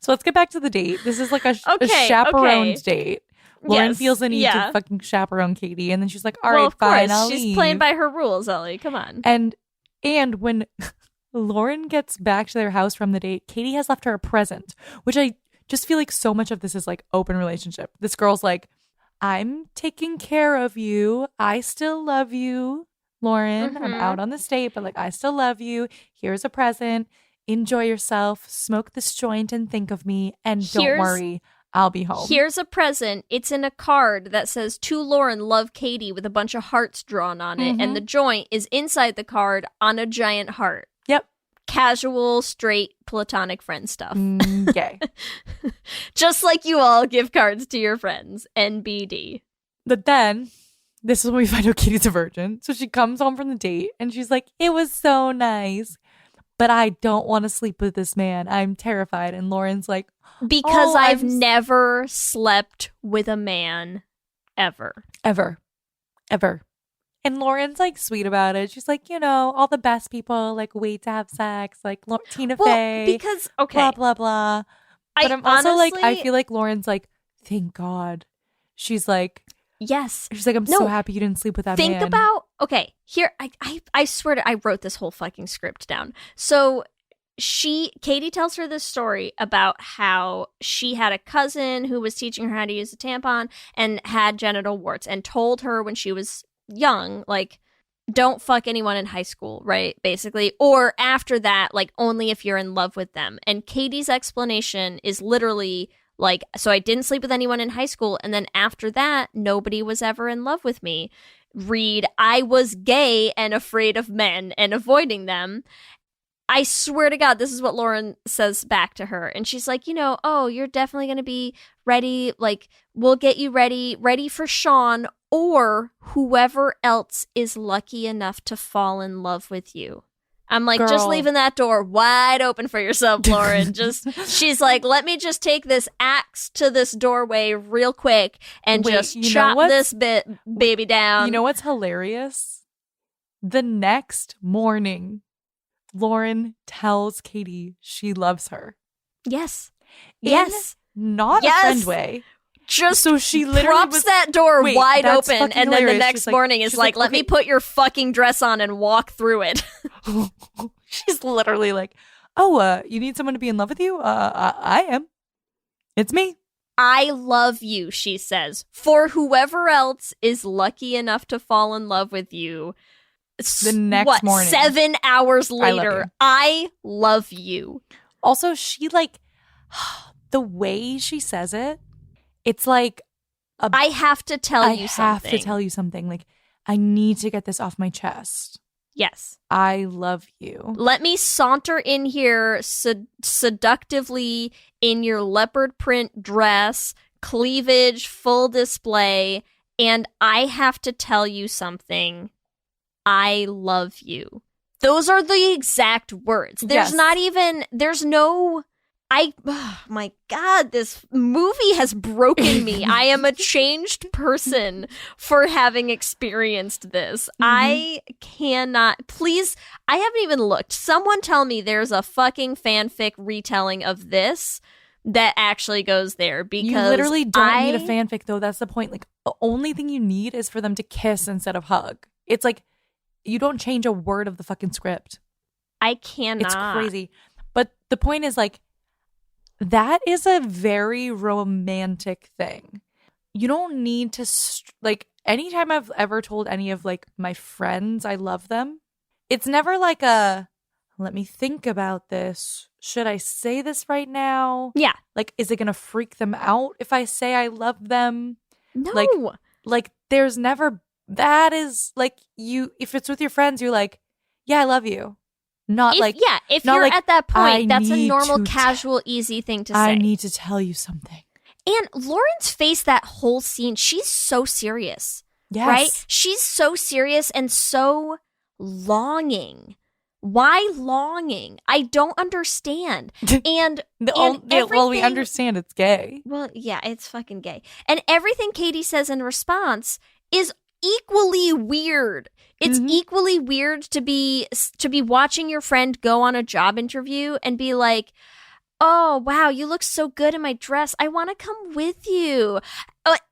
So let's get back to the date. This is like a Okay, chaperoned date. Lauren Yes, feels the need yeah. to fucking chaperone Katie, and then she's like, "All Well, right, of fine, course, I'll she's leave." playing by her rules, Ellie. Come on. And when Lauren gets back to their house from the date, Katie has left her a present, which I just feel like so much of this is like open relationship. This girl's like, "I'm taking care of you. I still love you, Lauren. I'm Mhm. out on this date, but like I still love you. Here's a present. Enjoy yourself. Smoke this joint and think of me. And don't worry, I'll be home." Here's a present. It's in a card that says, "To Lauren, love Katie," with a bunch of hearts drawn on it. Mhm. And the joint is inside the card on a giant heart. Yep. Casual, straight, platonic friend stuff. Gay. Just like you all give cards to your friends. NBD. But then, this is when we find out Katie's a virgin. So she comes home from the date and she's like, "It was so nice, but I don't want to sleep with this man. I'm terrified." And Lauren's like, Because "Oh, I've I'm never slept with a man ever. Ever. And Lauren's like sweet about it. She's like, all the best people like wait to have sex, like Tina Fey, Because, okay. blah, blah, blah. But I'm also like, I feel like Lauren's like, thank God. She's like, yes. She's like, I'm so happy you didn't sleep with that man. Think about, okay, here, I swear to, I wrote this whole fucking script down. So Katie tells her this story about how she had a cousin who was teaching her how to use a tampon and had genital warts and told her when she was young, like, don't fuck anyone in high school, right? Basically. Or after that, like, only if you're in love with them. And Katie's explanation is literally like, so I didn't sleep with anyone in high school. And then after that, nobody was ever in love with me. Read, I was gay and afraid of men and avoiding them. I swear to God, this is what Lauren says back to her. And she's like, oh, you're definitely going to be ready. Like, we'll get you ready for Sean or whoever else is lucky enough to fall in love with you. I'm like, just leaving that door wide open for yourself, Lauren. She's like, let me just take this axe to this doorway real quick and just chop this baby down. You know what's hilarious? The next morning, Lauren tells Katie she loves her. Yes. Not a friend way. Just so she literally props that door wide open, and then the next she's morning is like, let me put your fucking dress on and walk through it. She's literally like, "Oh, you need someone to be in love with you? I am. It's me. I love you," she says. "For whoever else is lucky enough to fall in love with you." The next morning. 7 hours later, I love you. Also, she like, the way she says it, it's like, I have to tell you something. I have to tell you something. Like, I need to get this off my chest. Yes. I love you. Let me saunter in here seductively in your leopard print dress, cleavage, full display, and I have to tell you something. I love you. Those are the exact words. There's oh my God, this movie has broken me. I am a changed person for having experienced this. I cannot, please, I haven't even looked. Someone tell me there's a fucking fanfic retelling of this that actually goes there, because you literally don't need a fanfic though. That's the point. Like, the only thing you need is for them to kiss instead of hug. It's like, you don't change a word of the fucking script. I cannot. It's crazy. But the point is, like, that is a very romantic thing. You don't need to, like, anytime I've ever told any of, like, my friends I love them, it's never like a, let me think about this. Should I say this right now? Yeah. Like, is it going to freak them out if I say I love them? No. Like there's never, that is, like, you, if it's with your friends, you're like, yeah, I love you. Not if, like, yeah, if not you're like, at that point, that's a need normal, to casual, easy thing to say. I need to tell you something. And Lauren's face that whole scene, she's so serious. Yes. Right? She's so serious and so longing. Why longing? I don't understand. And, well, we understand it's gay. Well, yeah, it's fucking gay. And everything Katie says in response is equally weird. It's equally weird to be watching your friend go on a job interview and be like, "Oh, wow, you look so good in my dress. I want to come with you."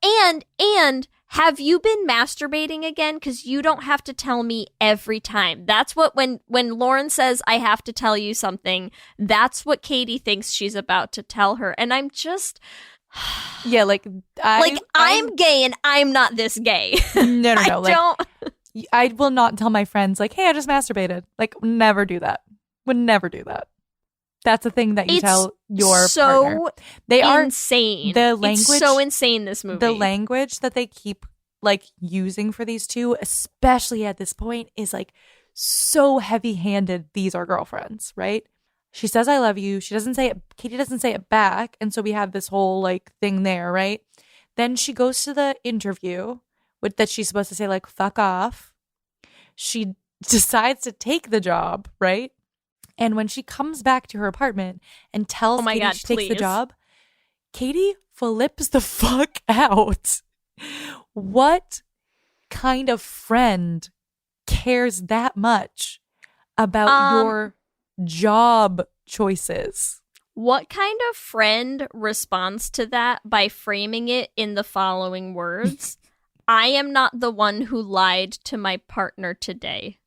And have you been masturbating again? Because you don't have to tell me every time. That's what, when Lauren says, I have to tell you something, that's what Katie thinks she's about to tell her. And I'm just... Yeah, like... I'm gay and I'm not this gay. No. I I will not tell my friends, like, hey, I just masturbated. Like, never do that. Would never do that. That's a thing that you tell your partner. They are insane. The language, it's so insane, this movie. The language that they keep, like, using for these two, especially at this point, is, like, so heavy-handed. These are girlfriends, right? She says, I love you. She doesn't say it. Katie doesn't say it back. And so we have this whole, like, thing there, right? Then she goes to the interview that she's supposed to say, like, fuck off. She decides to take the job, right? And when she comes back to her apartment and tells Katie she takes the job, Katie flips the fuck out. What kind of friend cares that much about your job choices? What kind of friend responds to that by framing it in the following words? I am not the one who lied to my partner today.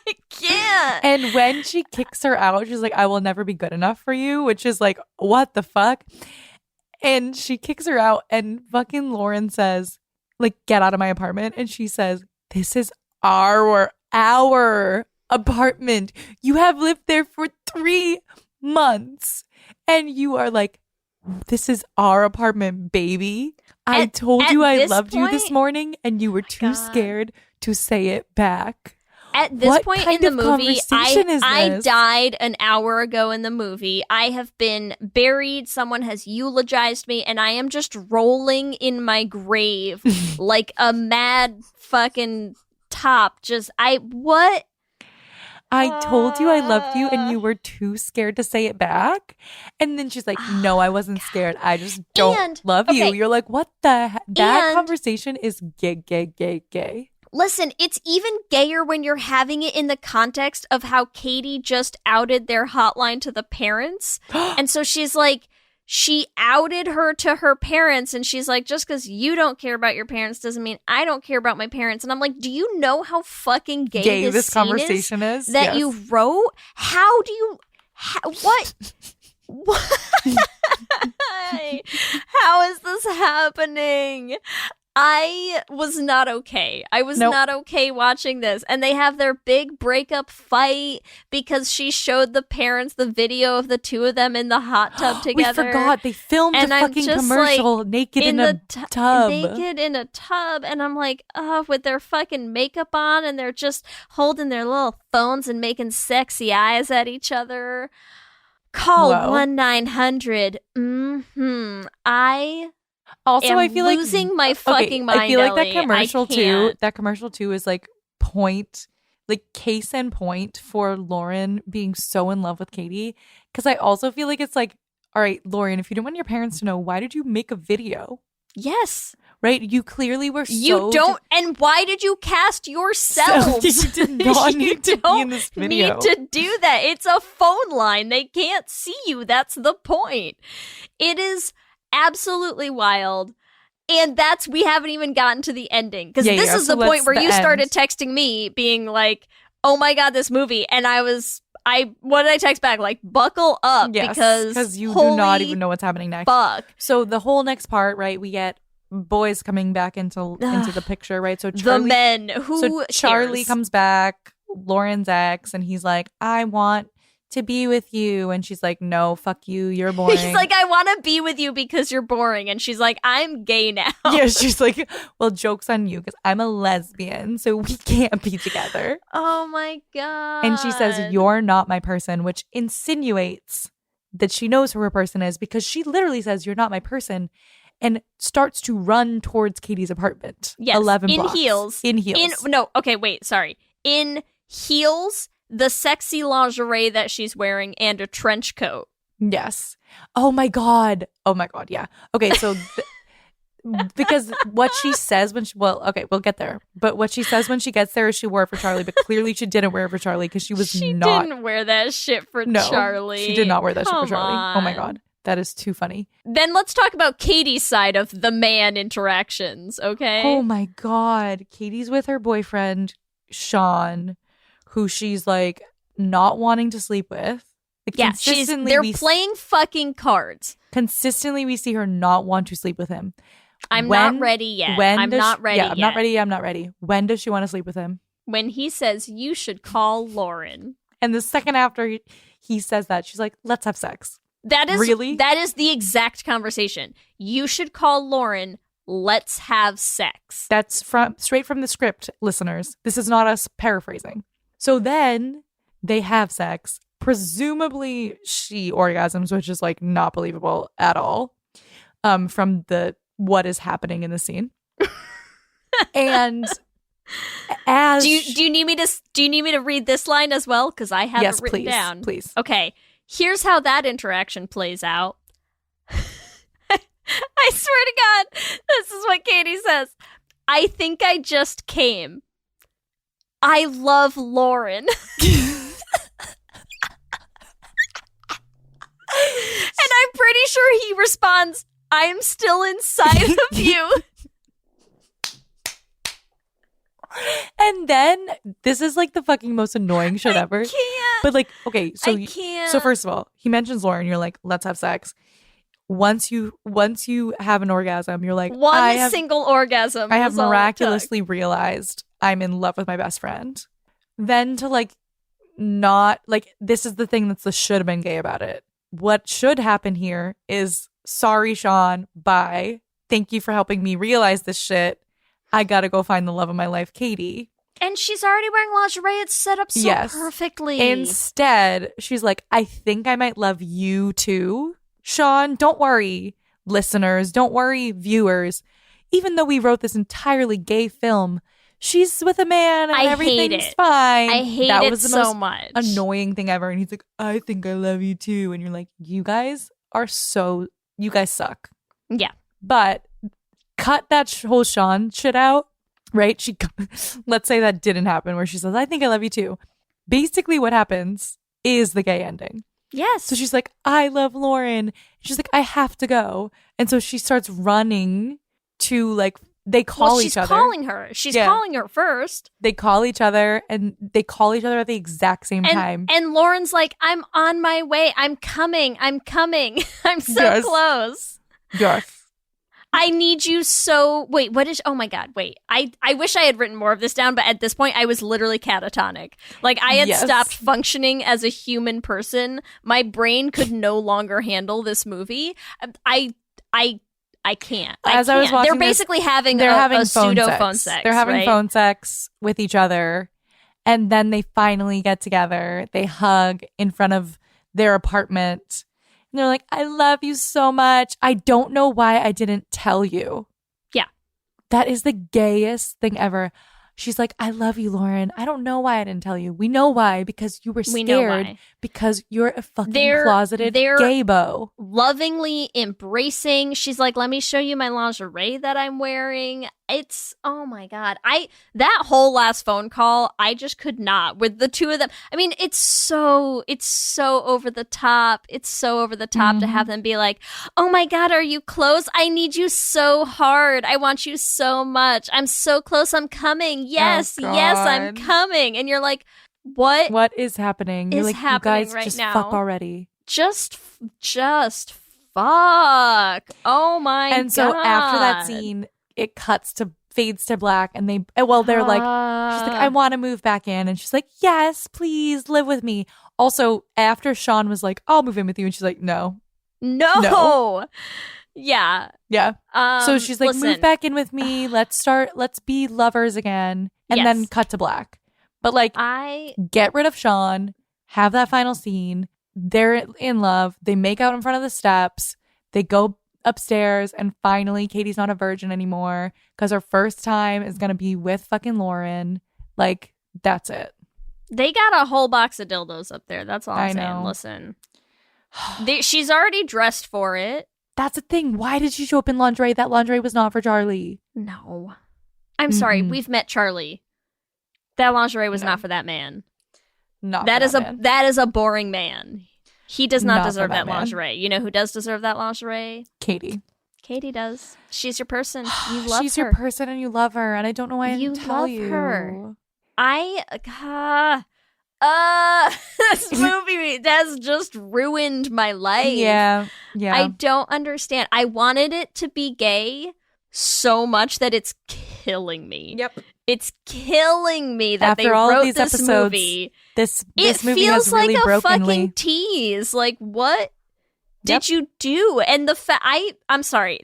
I can't. And when she kicks her out, she's like, I will never be good enough for you, which is like, what the fuck? And she kicks her out, and fucking Lauren says, like, get out of my apartment. And she says, this is our apartment. You have lived there for 3 months. And you are like, this is our apartment, baby. I told you I loved you this morning, and you were too scared to say it back. At this point in the movie, I died an hour ago in the movie. I have been buried. Someone has eulogized me, and I am just rolling in my grave like a mad fucking top. I told you I loved you, and you were too scared to say it back. And then she's like, no, I wasn't scared. I just don't love you. You're like, what the heck? That conversation is gay. Listen, it's even gayer when you're having it in the context of how Katie just outed their hotline to the parents. And so she's like, she outed her to her parents, and she's like, just because you don't care about your parents doesn't mean I don't care about my parents. And I'm like, do you know how fucking gay this conversation is? That you wrote? How do you... what? Why? How is this happening? I was not okay. I was not okay watching this. And they have their big breakup fight because she showed the parents the video of the two of them in the hot tub together. We forgot. They filmed a fucking commercial naked in a tub. Naked in a tub. And I'm like, oh, with their fucking makeup on, and they're just holding their little phones and making sexy eyes at each other. Call Whoa. 1-900. I Also, am I feel like losing my fucking mind. I feel like Ellie. that commercial I too. can't. That commercial too is like case in point for Lauren being so in love with Katie. Because I also feel like it's like, all right, Lauren, if you didn't want your parents to know, why did you make a video? Yes. Right? You clearly were You don't. And why did you cast yourselves? You did not You need to be in this don't video. need to do that. It's a phone line. They can't see you. That's the point. It is absolutely wild. And we haven't even gotten to the ending. Because this is so the point where that's you the started end. texting me being like, oh my God, this movie. And what did I text back? Like, buckle up. Yes, because you do not even know what's happening next. Fuck. So the whole next part, right, we get boys coming back into the picture, right? So Charlie, the men who Charlie cares? comes back, Lauren's ex, and he's like, I want to be with you. And she's like, no, fuck you, you're boring. He's like, I want to be with you because you're boring. And she's like, I'm gay now. Yeah, she's like, well, joke's on you because I'm a lesbian, so we can't be together. Oh my God. And she says, you're not my person, which insinuates that she knows who her person is because she literally says, you're not my person, and starts to run towards Katie's apartment. Yes, 11 in blocks. heels. In heels. In heels, the sexy lingerie that she's wearing, and a trench coat. Yes. Oh my God, yeah. Okay, so because what she says when she, we'll get there. But what she says when she gets there is she wore it for Charlie, but clearly she didn't wear it for Charlie because she didn't wear that shit for Charlie. She did not wear that shit Come for Charlie. Oh my on. God. That is too funny. Then let's talk about Katie's side of the man interactions, okay? Oh my God. Katie's with her boyfriend, Sean, who she's like not wanting to sleep with. Like, Yeah, they're we playing fucking cards. Consistently, we see her not want to sleep with him. I'm not ready yet. I'm not ready yet. I'm not ready. When does she want to sleep with him? When he says, you should call Lauren. And the second after he says that, she's like, let's have sex. That is really? That is the exact conversation. You should call Lauren. Let's have sex. That's straight from the script, listeners. This is not us paraphrasing. So then they have sex. Presumably she orgasms, which is like not believable at all. From what is happening in the scene. And as do you need me to read this line as well? Because I have it written down. Please. Okay. Here's how that interaction plays out. I swear to God, this is what Katie says. I think I just came. I love Lauren. And I'm pretty sure he responds, I'm still inside of you. And then this is like the fucking most annoying shit ever. I can't. But like, okay, so I can't. So first of all, he mentions Lauren. You're like, let's have sex. Once you have an orgasm, you're like, one single orgasm. I have was all it miraculously realized I'm in love with my best friend. Then to like not like, this is the thing that's the should have been gay about it. What should happen here is, sorry, Sean, bye. Thank you for helping me realize this shit. I gotta go find the love of my life, Katie. And she's already wearing lingerie. It's set up so perfectly. Instead, she's like, I think I might love you too. Sean, don't worry, listeners. Don't worry, viewers. Even though we wrote this entirely gay film, she's with a man and everything's fine. I hate that it was the so most much. annoying thing ever. And he's like, I think I love you too. And you're like, you guys suck. Yeah. But cut that whole Sean shit out, right? Let's say that didn't happen where she says, I think I love you too. Basically what happens is the gay ending. Yes. So she's like, I love Lauren. She's like, I have to go. And so she starts running to like, they call each other. She's calling her. She's calling her first. They call each other and they call each other at the exact same time. And Lauren's like, I'm on my way. I'm coming. I'm so close. Yes. I need you so... Wait, what is... Oh my God, wait. I wish I had written more of this down, but at this point, I was literally catatonic. Like, I had stopped functioning as a human person. My brain could no longer handle this movie. I can't. As I was watching They're basically having a pseudo phone sex. They're having right? phone sex with each other. And then they finally get together. They hug in front of their apartment. And they're like, I love you so much. I don't know why I didn't tell you. Yeah. That is the gayest thing ever. She's like, I love you, Lauren. I don't know why I didn't tell you. We know why, because you were scared because you're a fucking closeted gay-bo. Lovingly embracing. She's like, let me show you my lingerie that I'm wearing. It's, oh my God. That whole last phone call, I just could not with the two of them. I mean, it's so over the top. It's so over the top to have them be like, oh my God, are you close? I need you so hard. I want you so much. I'm so close. I'm coming. Yes, yes, I'm coming. And you're like, what? What is happening? You're like, you guys right just now? fuck already. Just fuck. Oh my God. And so after that scene, it fades to black, and they're like, she's like, I want to move back in, and she's like, yes, please live with me. Also, after Sean was like, I'll move in with you, and she's like, no. Yeah. So she's like, move back in with me. Let's be lovers again, and then cut to black. But like, get rid of Sean, have that final scene. They're in love. They make out in front of the steps. They go upstairs, and finally Katie's not a virgin anymore because her first time is gonna be with fucking Lauren. Like, that's it. They got a whole box of dildos up there. That's all I'm saying. Know. Listen, she's already dressed for it. That's the thing. Why did she show up in lingerie? That lingerie was not for Charlie. No, I'm sorry. We've met Charlie. That lingerie was not for that man. That is a boring man. He does not deserve that lingerie. You know who does deserve that lingerie? Katie. Katie does. She's your person. You love her. She's your person, and you love her. And I don't know why I didn't tell you. Her. This movie has just ruined my life. Yeah. I don't understand. I wanted it to be gay so much that it's killing me. Yep. It's killing me that after they all wrote of these this episodes, movie. This it movie feels has really like a brokenly fucking tease. Like, what did you do? And I'm sorry.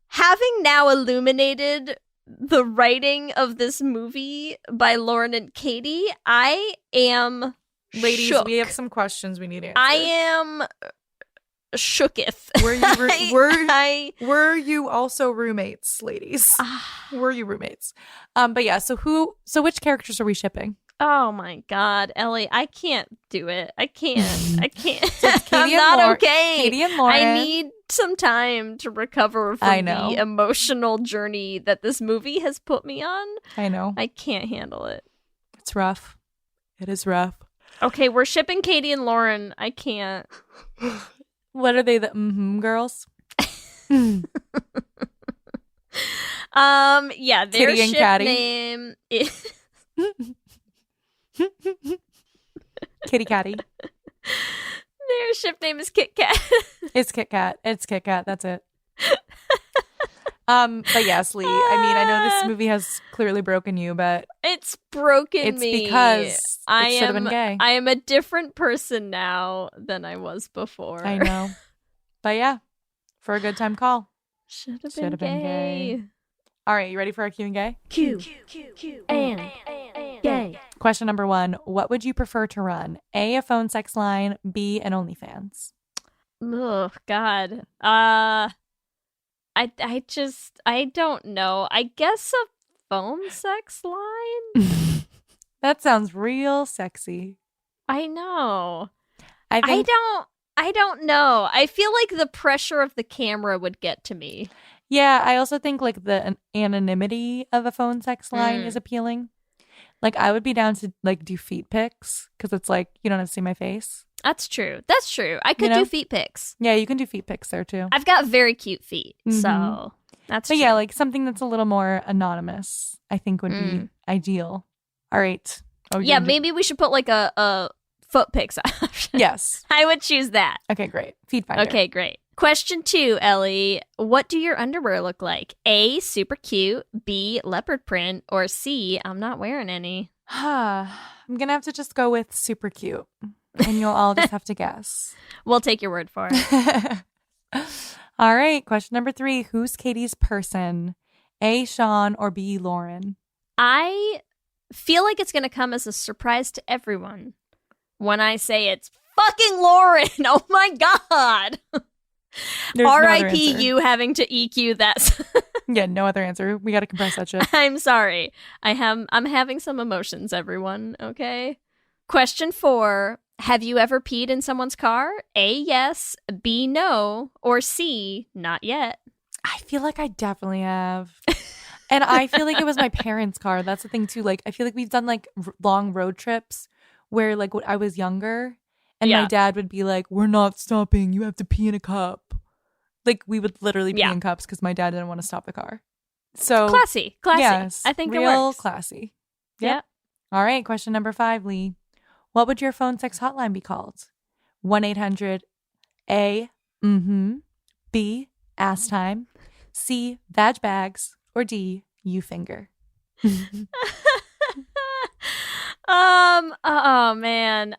Having now illuminated the writing of this movie by Lauren and Katie, I am ladies. shook. We have some questions we need answered. I am shooketh. Were you also roommates, ladies? Were you roommates? But yeah. So which characters are we shipping? Oh my God, Ellie, I can't do it. I can't. So I'm not okay. Katie and Lauren. I need some time to recover from the emotional journey that this movie has put me on. I know. I can't handle it. It's rough. It is rough. Okay, we're shipping Katie and Lauren. I can't. What are they? The girls? Yeah, their Kitty and ship Catty. name is Kitty Catty. Their ship name is Kit Kat. It's Kit Kat. It's Kit Kat. That's it. But yes, Lee. I mean, I know this movie has clearly broken you, but it's broken me. It's because it should have been gay. I am a different person now than I was before. I know. But yeah, for a good time call. Should have been gay. All right, you ready for our Q and gay? Q and gay. Question number 1. What would you prefer to run? A phone sex line, B, an OnlyFans? Oh, God. I don't know. I guess a phone sex line? That sounds real sexy. I know. I don't know. I feel like the pressure of the camera would get to me. Yeah, I also think like the anonymity of a phone sex line is appealing. Like, I would be down to like do feet pics because it's like you don't have to see my face. That's true. I could do feet pics. Yeah, you can do feet pics there too. I've got very cute feet, so that's. But true. yeah, like something that's a little more anonymous, I think would be ideal. All right. Oh yeah, maybe we should put like a foot pics option. Yes, I would choose that. Okay, great. Feed finder. Okay, great. Question 2, Ellie. What do your underwear look like? A, super cute. B, leopard print. Or C, I'm not wearing any. I'm going to have to just go with super cute. And you'll all just have to guess. We'll take your word for it. All right. Question number 3. Who's Katie's person? A, Sean, or B, Lauren? I feel like it's going to come as a surprise to everyone when I say it's fucking Lauren. Oh my God. There's no other R.I.P. answer. you having to EQ that. Yeah, no other answer. We got to compress that shit. I'm sorry. I'm having some emotions, everyone. Okay. Question 4. Have you ever peed in someone's car? A, yes. B, no. Or C, not yet. I feel like I definitely have. And I feel like it was my parents' car. That's the thing too. Like, I feel like we've done like long road trips where like when I was younger and my dad would be like, we're not stopping. You have to pee in a cup. Like we would literally pee in cups because my dad didn't want to stop the car. So Classy. yes, I think real it works. classy. Yeah. All right. Question number 5, Lee. What would your phone sex hotline be called? 1-800 A, B, ass time, C, vag bags, or D, you finger. Oh man.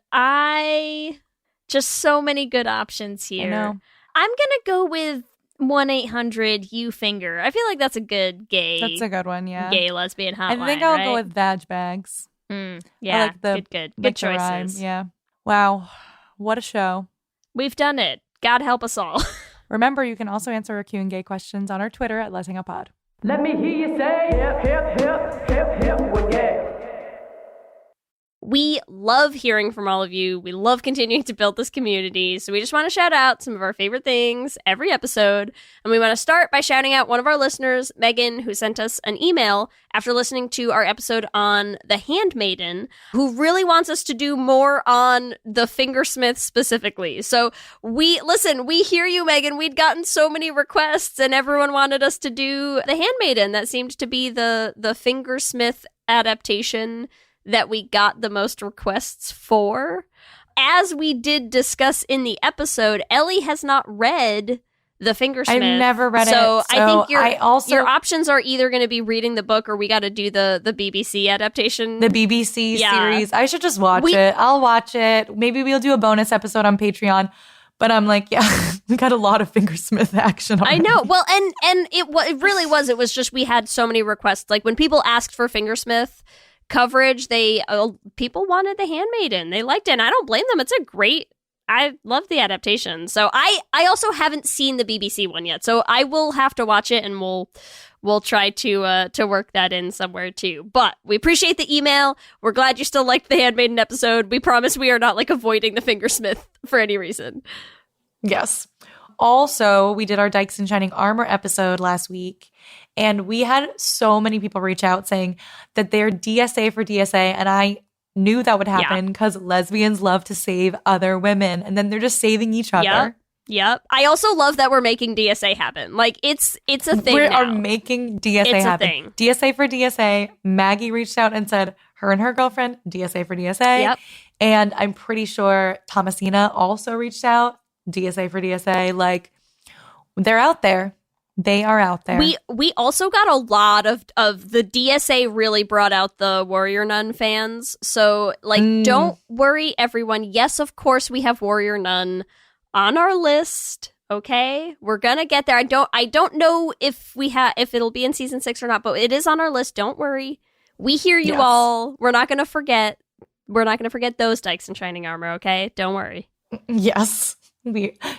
Just so many good options here. I know. I'm gonna go with 1-800 you finger. I feel like that's a good gay. That's a good one, yeah. Gay lesbian hotline. I think I'll right? go with vag bags. Yeah, I like the, good like the rhyme, choices. yeah. Wow, what a show. We've done it. God help us all. Remember, you can also answer our Q&A questions on our Twitter at Let's Hang Out Pod. Let me hear you say hip, hip, hip, hip, hip, we're gay. We love hearing from all of you. We love continuing to build this community. So we just want to shout out some of our favorite things every episode. And we want to start by shouting out one of our listeners, Megan, who sent us an email after listening to our episode on The Handmaiden, who really wants us to do more on the fingersmith specifically. So we hear you, Megan. We'd gotten so many requests and everyone wanted us to do The Handmaiden. That seemed to be the fingersmith adaptation that we got the most requests for. As we did discuss in the episode, Ellie has not read The Fingersmith. I've never read it. So I think your I options are either going to be reading the book or we got to do the BBC adaptation. The BBC series. I should just watch it. I'll watch it. Maybe we'll do a bonus episode on Patreon. But I'm like, yeah, we got a lot of fingersmith action already. I know. Well, and it really was. It was just we had so many requests. Like when people asked for fingersmith coverage, people wanted The Handmaiden. They liked it, and I don't blame them. I love the adaptation. So I also haven't seen the BBC one yet, so I will have to watch it, and we'll try to work that in somewhere too. But we appreciate the email. We're glad you still liked the Handmaiden episode. We promise we are not like avoiding the fingersmith for any reason. Yes. Also, we did our Dykes in Shining Armor episode last week, and we had so many people reach out saying that they're DSA for DSA, and I knew that would happen because lesbians love to save other women, and then they're just saving each other. Yep. I also love that we're making DSA happen. Like, it's a thing We now. are making DSA It's happen. a thing. DSA for DSA. Maggie reached out and said her and her girlfriend, DSA for DSA. Yep. And I'm pretty sure Thomasina also reached out. DSA for DSA, like they're out there. They are out there. We also got a lot of the DSA really brought out the Warrior Nun fans. So like don't worry everyone. Yes, of course we have Warrior Nun on our list. Okay? We're going to get there. I don't know if it'll be in season 6 or not, but it is on our list. Don't worry. We hear you all. We're not going to forget. We're not going to forget those Dykes in Shining Armor, okay? Don't worry. Yes.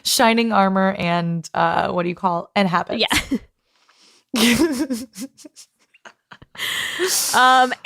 Shining Armor and and habits. Yeah.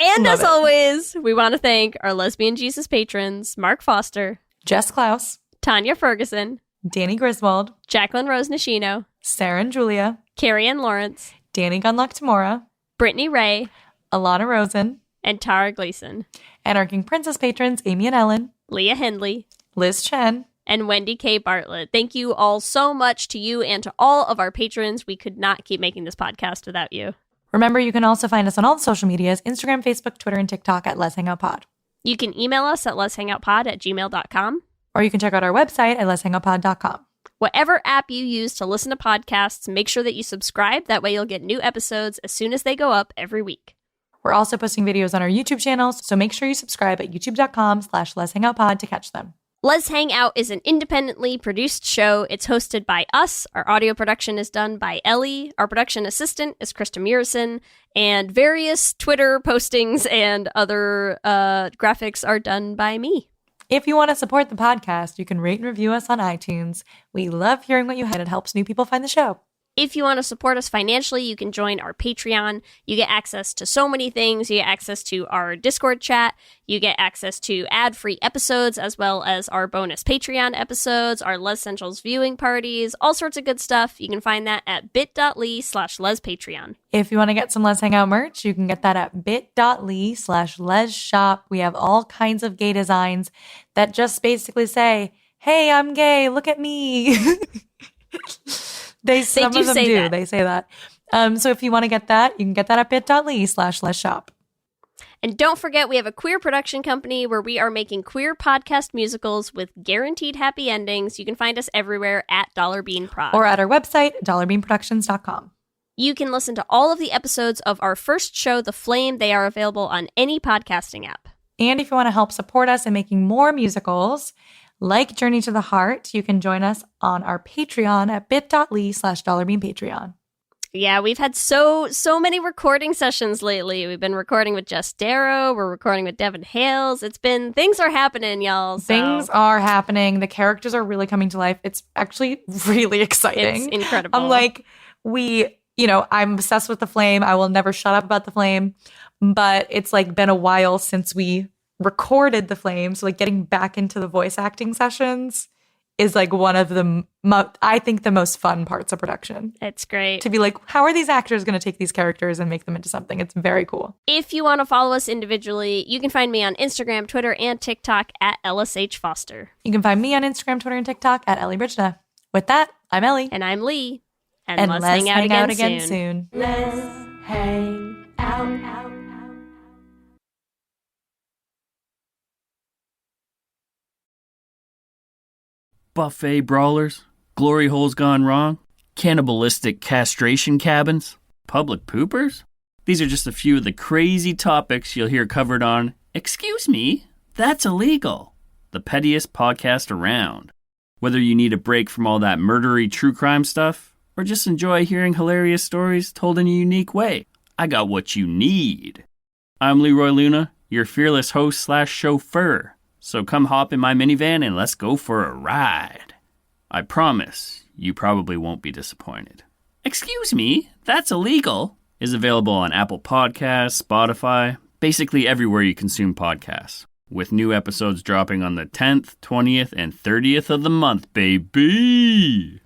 And as always, we want to thank our Lesbian Jesus patrons, Mark Foster, Jess Klaus, Tanya Ferguson, Danny Griswold, Jacqueline Rose Nishino, Sarah and Julia, Carrie Ann Lawrence, Danny Gunlock Tamora, Brittany Ray, Alana Rosen, and Tara Gleason. And our King Princess patrons, Amy and Ellen, Leah Hindley, Liz Chen, and Wendy K. Bartlett. Thank you all so much to you and to all of our patrons. We could not keep making this podcast without you. Remember, you can also find us on all the social medias, Instagram, Facebook, Twitter, and TikTok at Let's Hang Out Pod. You can email us at letshangoutpod@gmail.com. Or you can check out our website at letshangoutpod.com. Whatever app you use to listen to podcasts, make sure that you subscribe. That way you'll get new episodes as soon as they go up every week. We're also posting videos on our YouTube channels, so make sure you subscribe at youtube.com/letshangoutpod to catch them. Let's Hang Out is an independently produced show. It's hosted by us. Our audio production is done by Ellie. Our production assistant is Krista Murison. And various Twitter postings and other graphics are done by me. If you want to support the podcast, you can rate and review us on iTunes. We love hearing what you had. It helps new people find the show. If you want to support us financially, you can join our Patreon. You get access to so many things. You get access to our Discord chat. You get access to ad-free episodes, as well as our bonus Patreon episodes, our Les Centrals viewing parties, all sorts of good stuff. You can find that at bit.ly/lespatreon. If you want to get some Let's Hang Out merch, you can get that at bit.ly/lesshop. We have all kinds of gay designs that just basically say, hey, I'm gay, look at me. Some of them do. They say that. So if you want to get that, you can get that at bit.ly/lesshop. And don't forget, we have a queer production company where we are making queer podcast musicals with guaranteed happy endings. You can find us everywhere at Dollar Bean Prod. Or at our website, dollarbeanproductions.com. You can listen to all of the episodes of our first show, The Flame. They are available on any podcasting app. And if you want to help support us in making more musicals, like Journey to the Heart, you can join us on our Patreon at bit.ly/dollarbeanpatreon. Yeah, we've had so many recording sessions lately. We've been recording with Jess Darrow. We're recording with Devin Hales. Things are happening, y'all. So. Things are happening. The characters are really coming to life. It's actually really exciting. It's incredible. I'm like, I'm obsessed with The Flame. I will never shut up about The Flame. But it's like been a while since we recorded The Flame. So like getting back into the voice acting sessions is like one of the, I think, the most fun parts of production. It's great. To be like, how are these actors going to take these characters and make them into something? It's very cool. If you want to follow us individually, you can find me on Instagram, Twitter, and TikTok at LSH Foster. You can find me on Instagram, Twitter, and TikTok at Ellie Bridgena. With that, I'm Ellie. And I'm Lee. And let's hang out again soon. Let's hang out. Buffet brawlers, glory holes gone wrong, cannibalistic castration cabins, public poopers? These are just a few of the crazy topics you'll hear covered on Excuse Me, That's Illegal, the pettiest podcast around. Whether you need a break from all that murdery true crime stuff, or just enjoy hearing hilarious stories told in a unique way, I got what you need. I'm Leroy Luna, your fearless host/chauffeur. So come hop in my minivan and let's go for a ride. I promise you probably won't be disappointed. Excuse Me, That's Illegal is available on Apple Podcasts, Spotify, basically everywhere you consume podcasts, with new episodes dropping on the 10th, 20th, and 30th of the month, baby!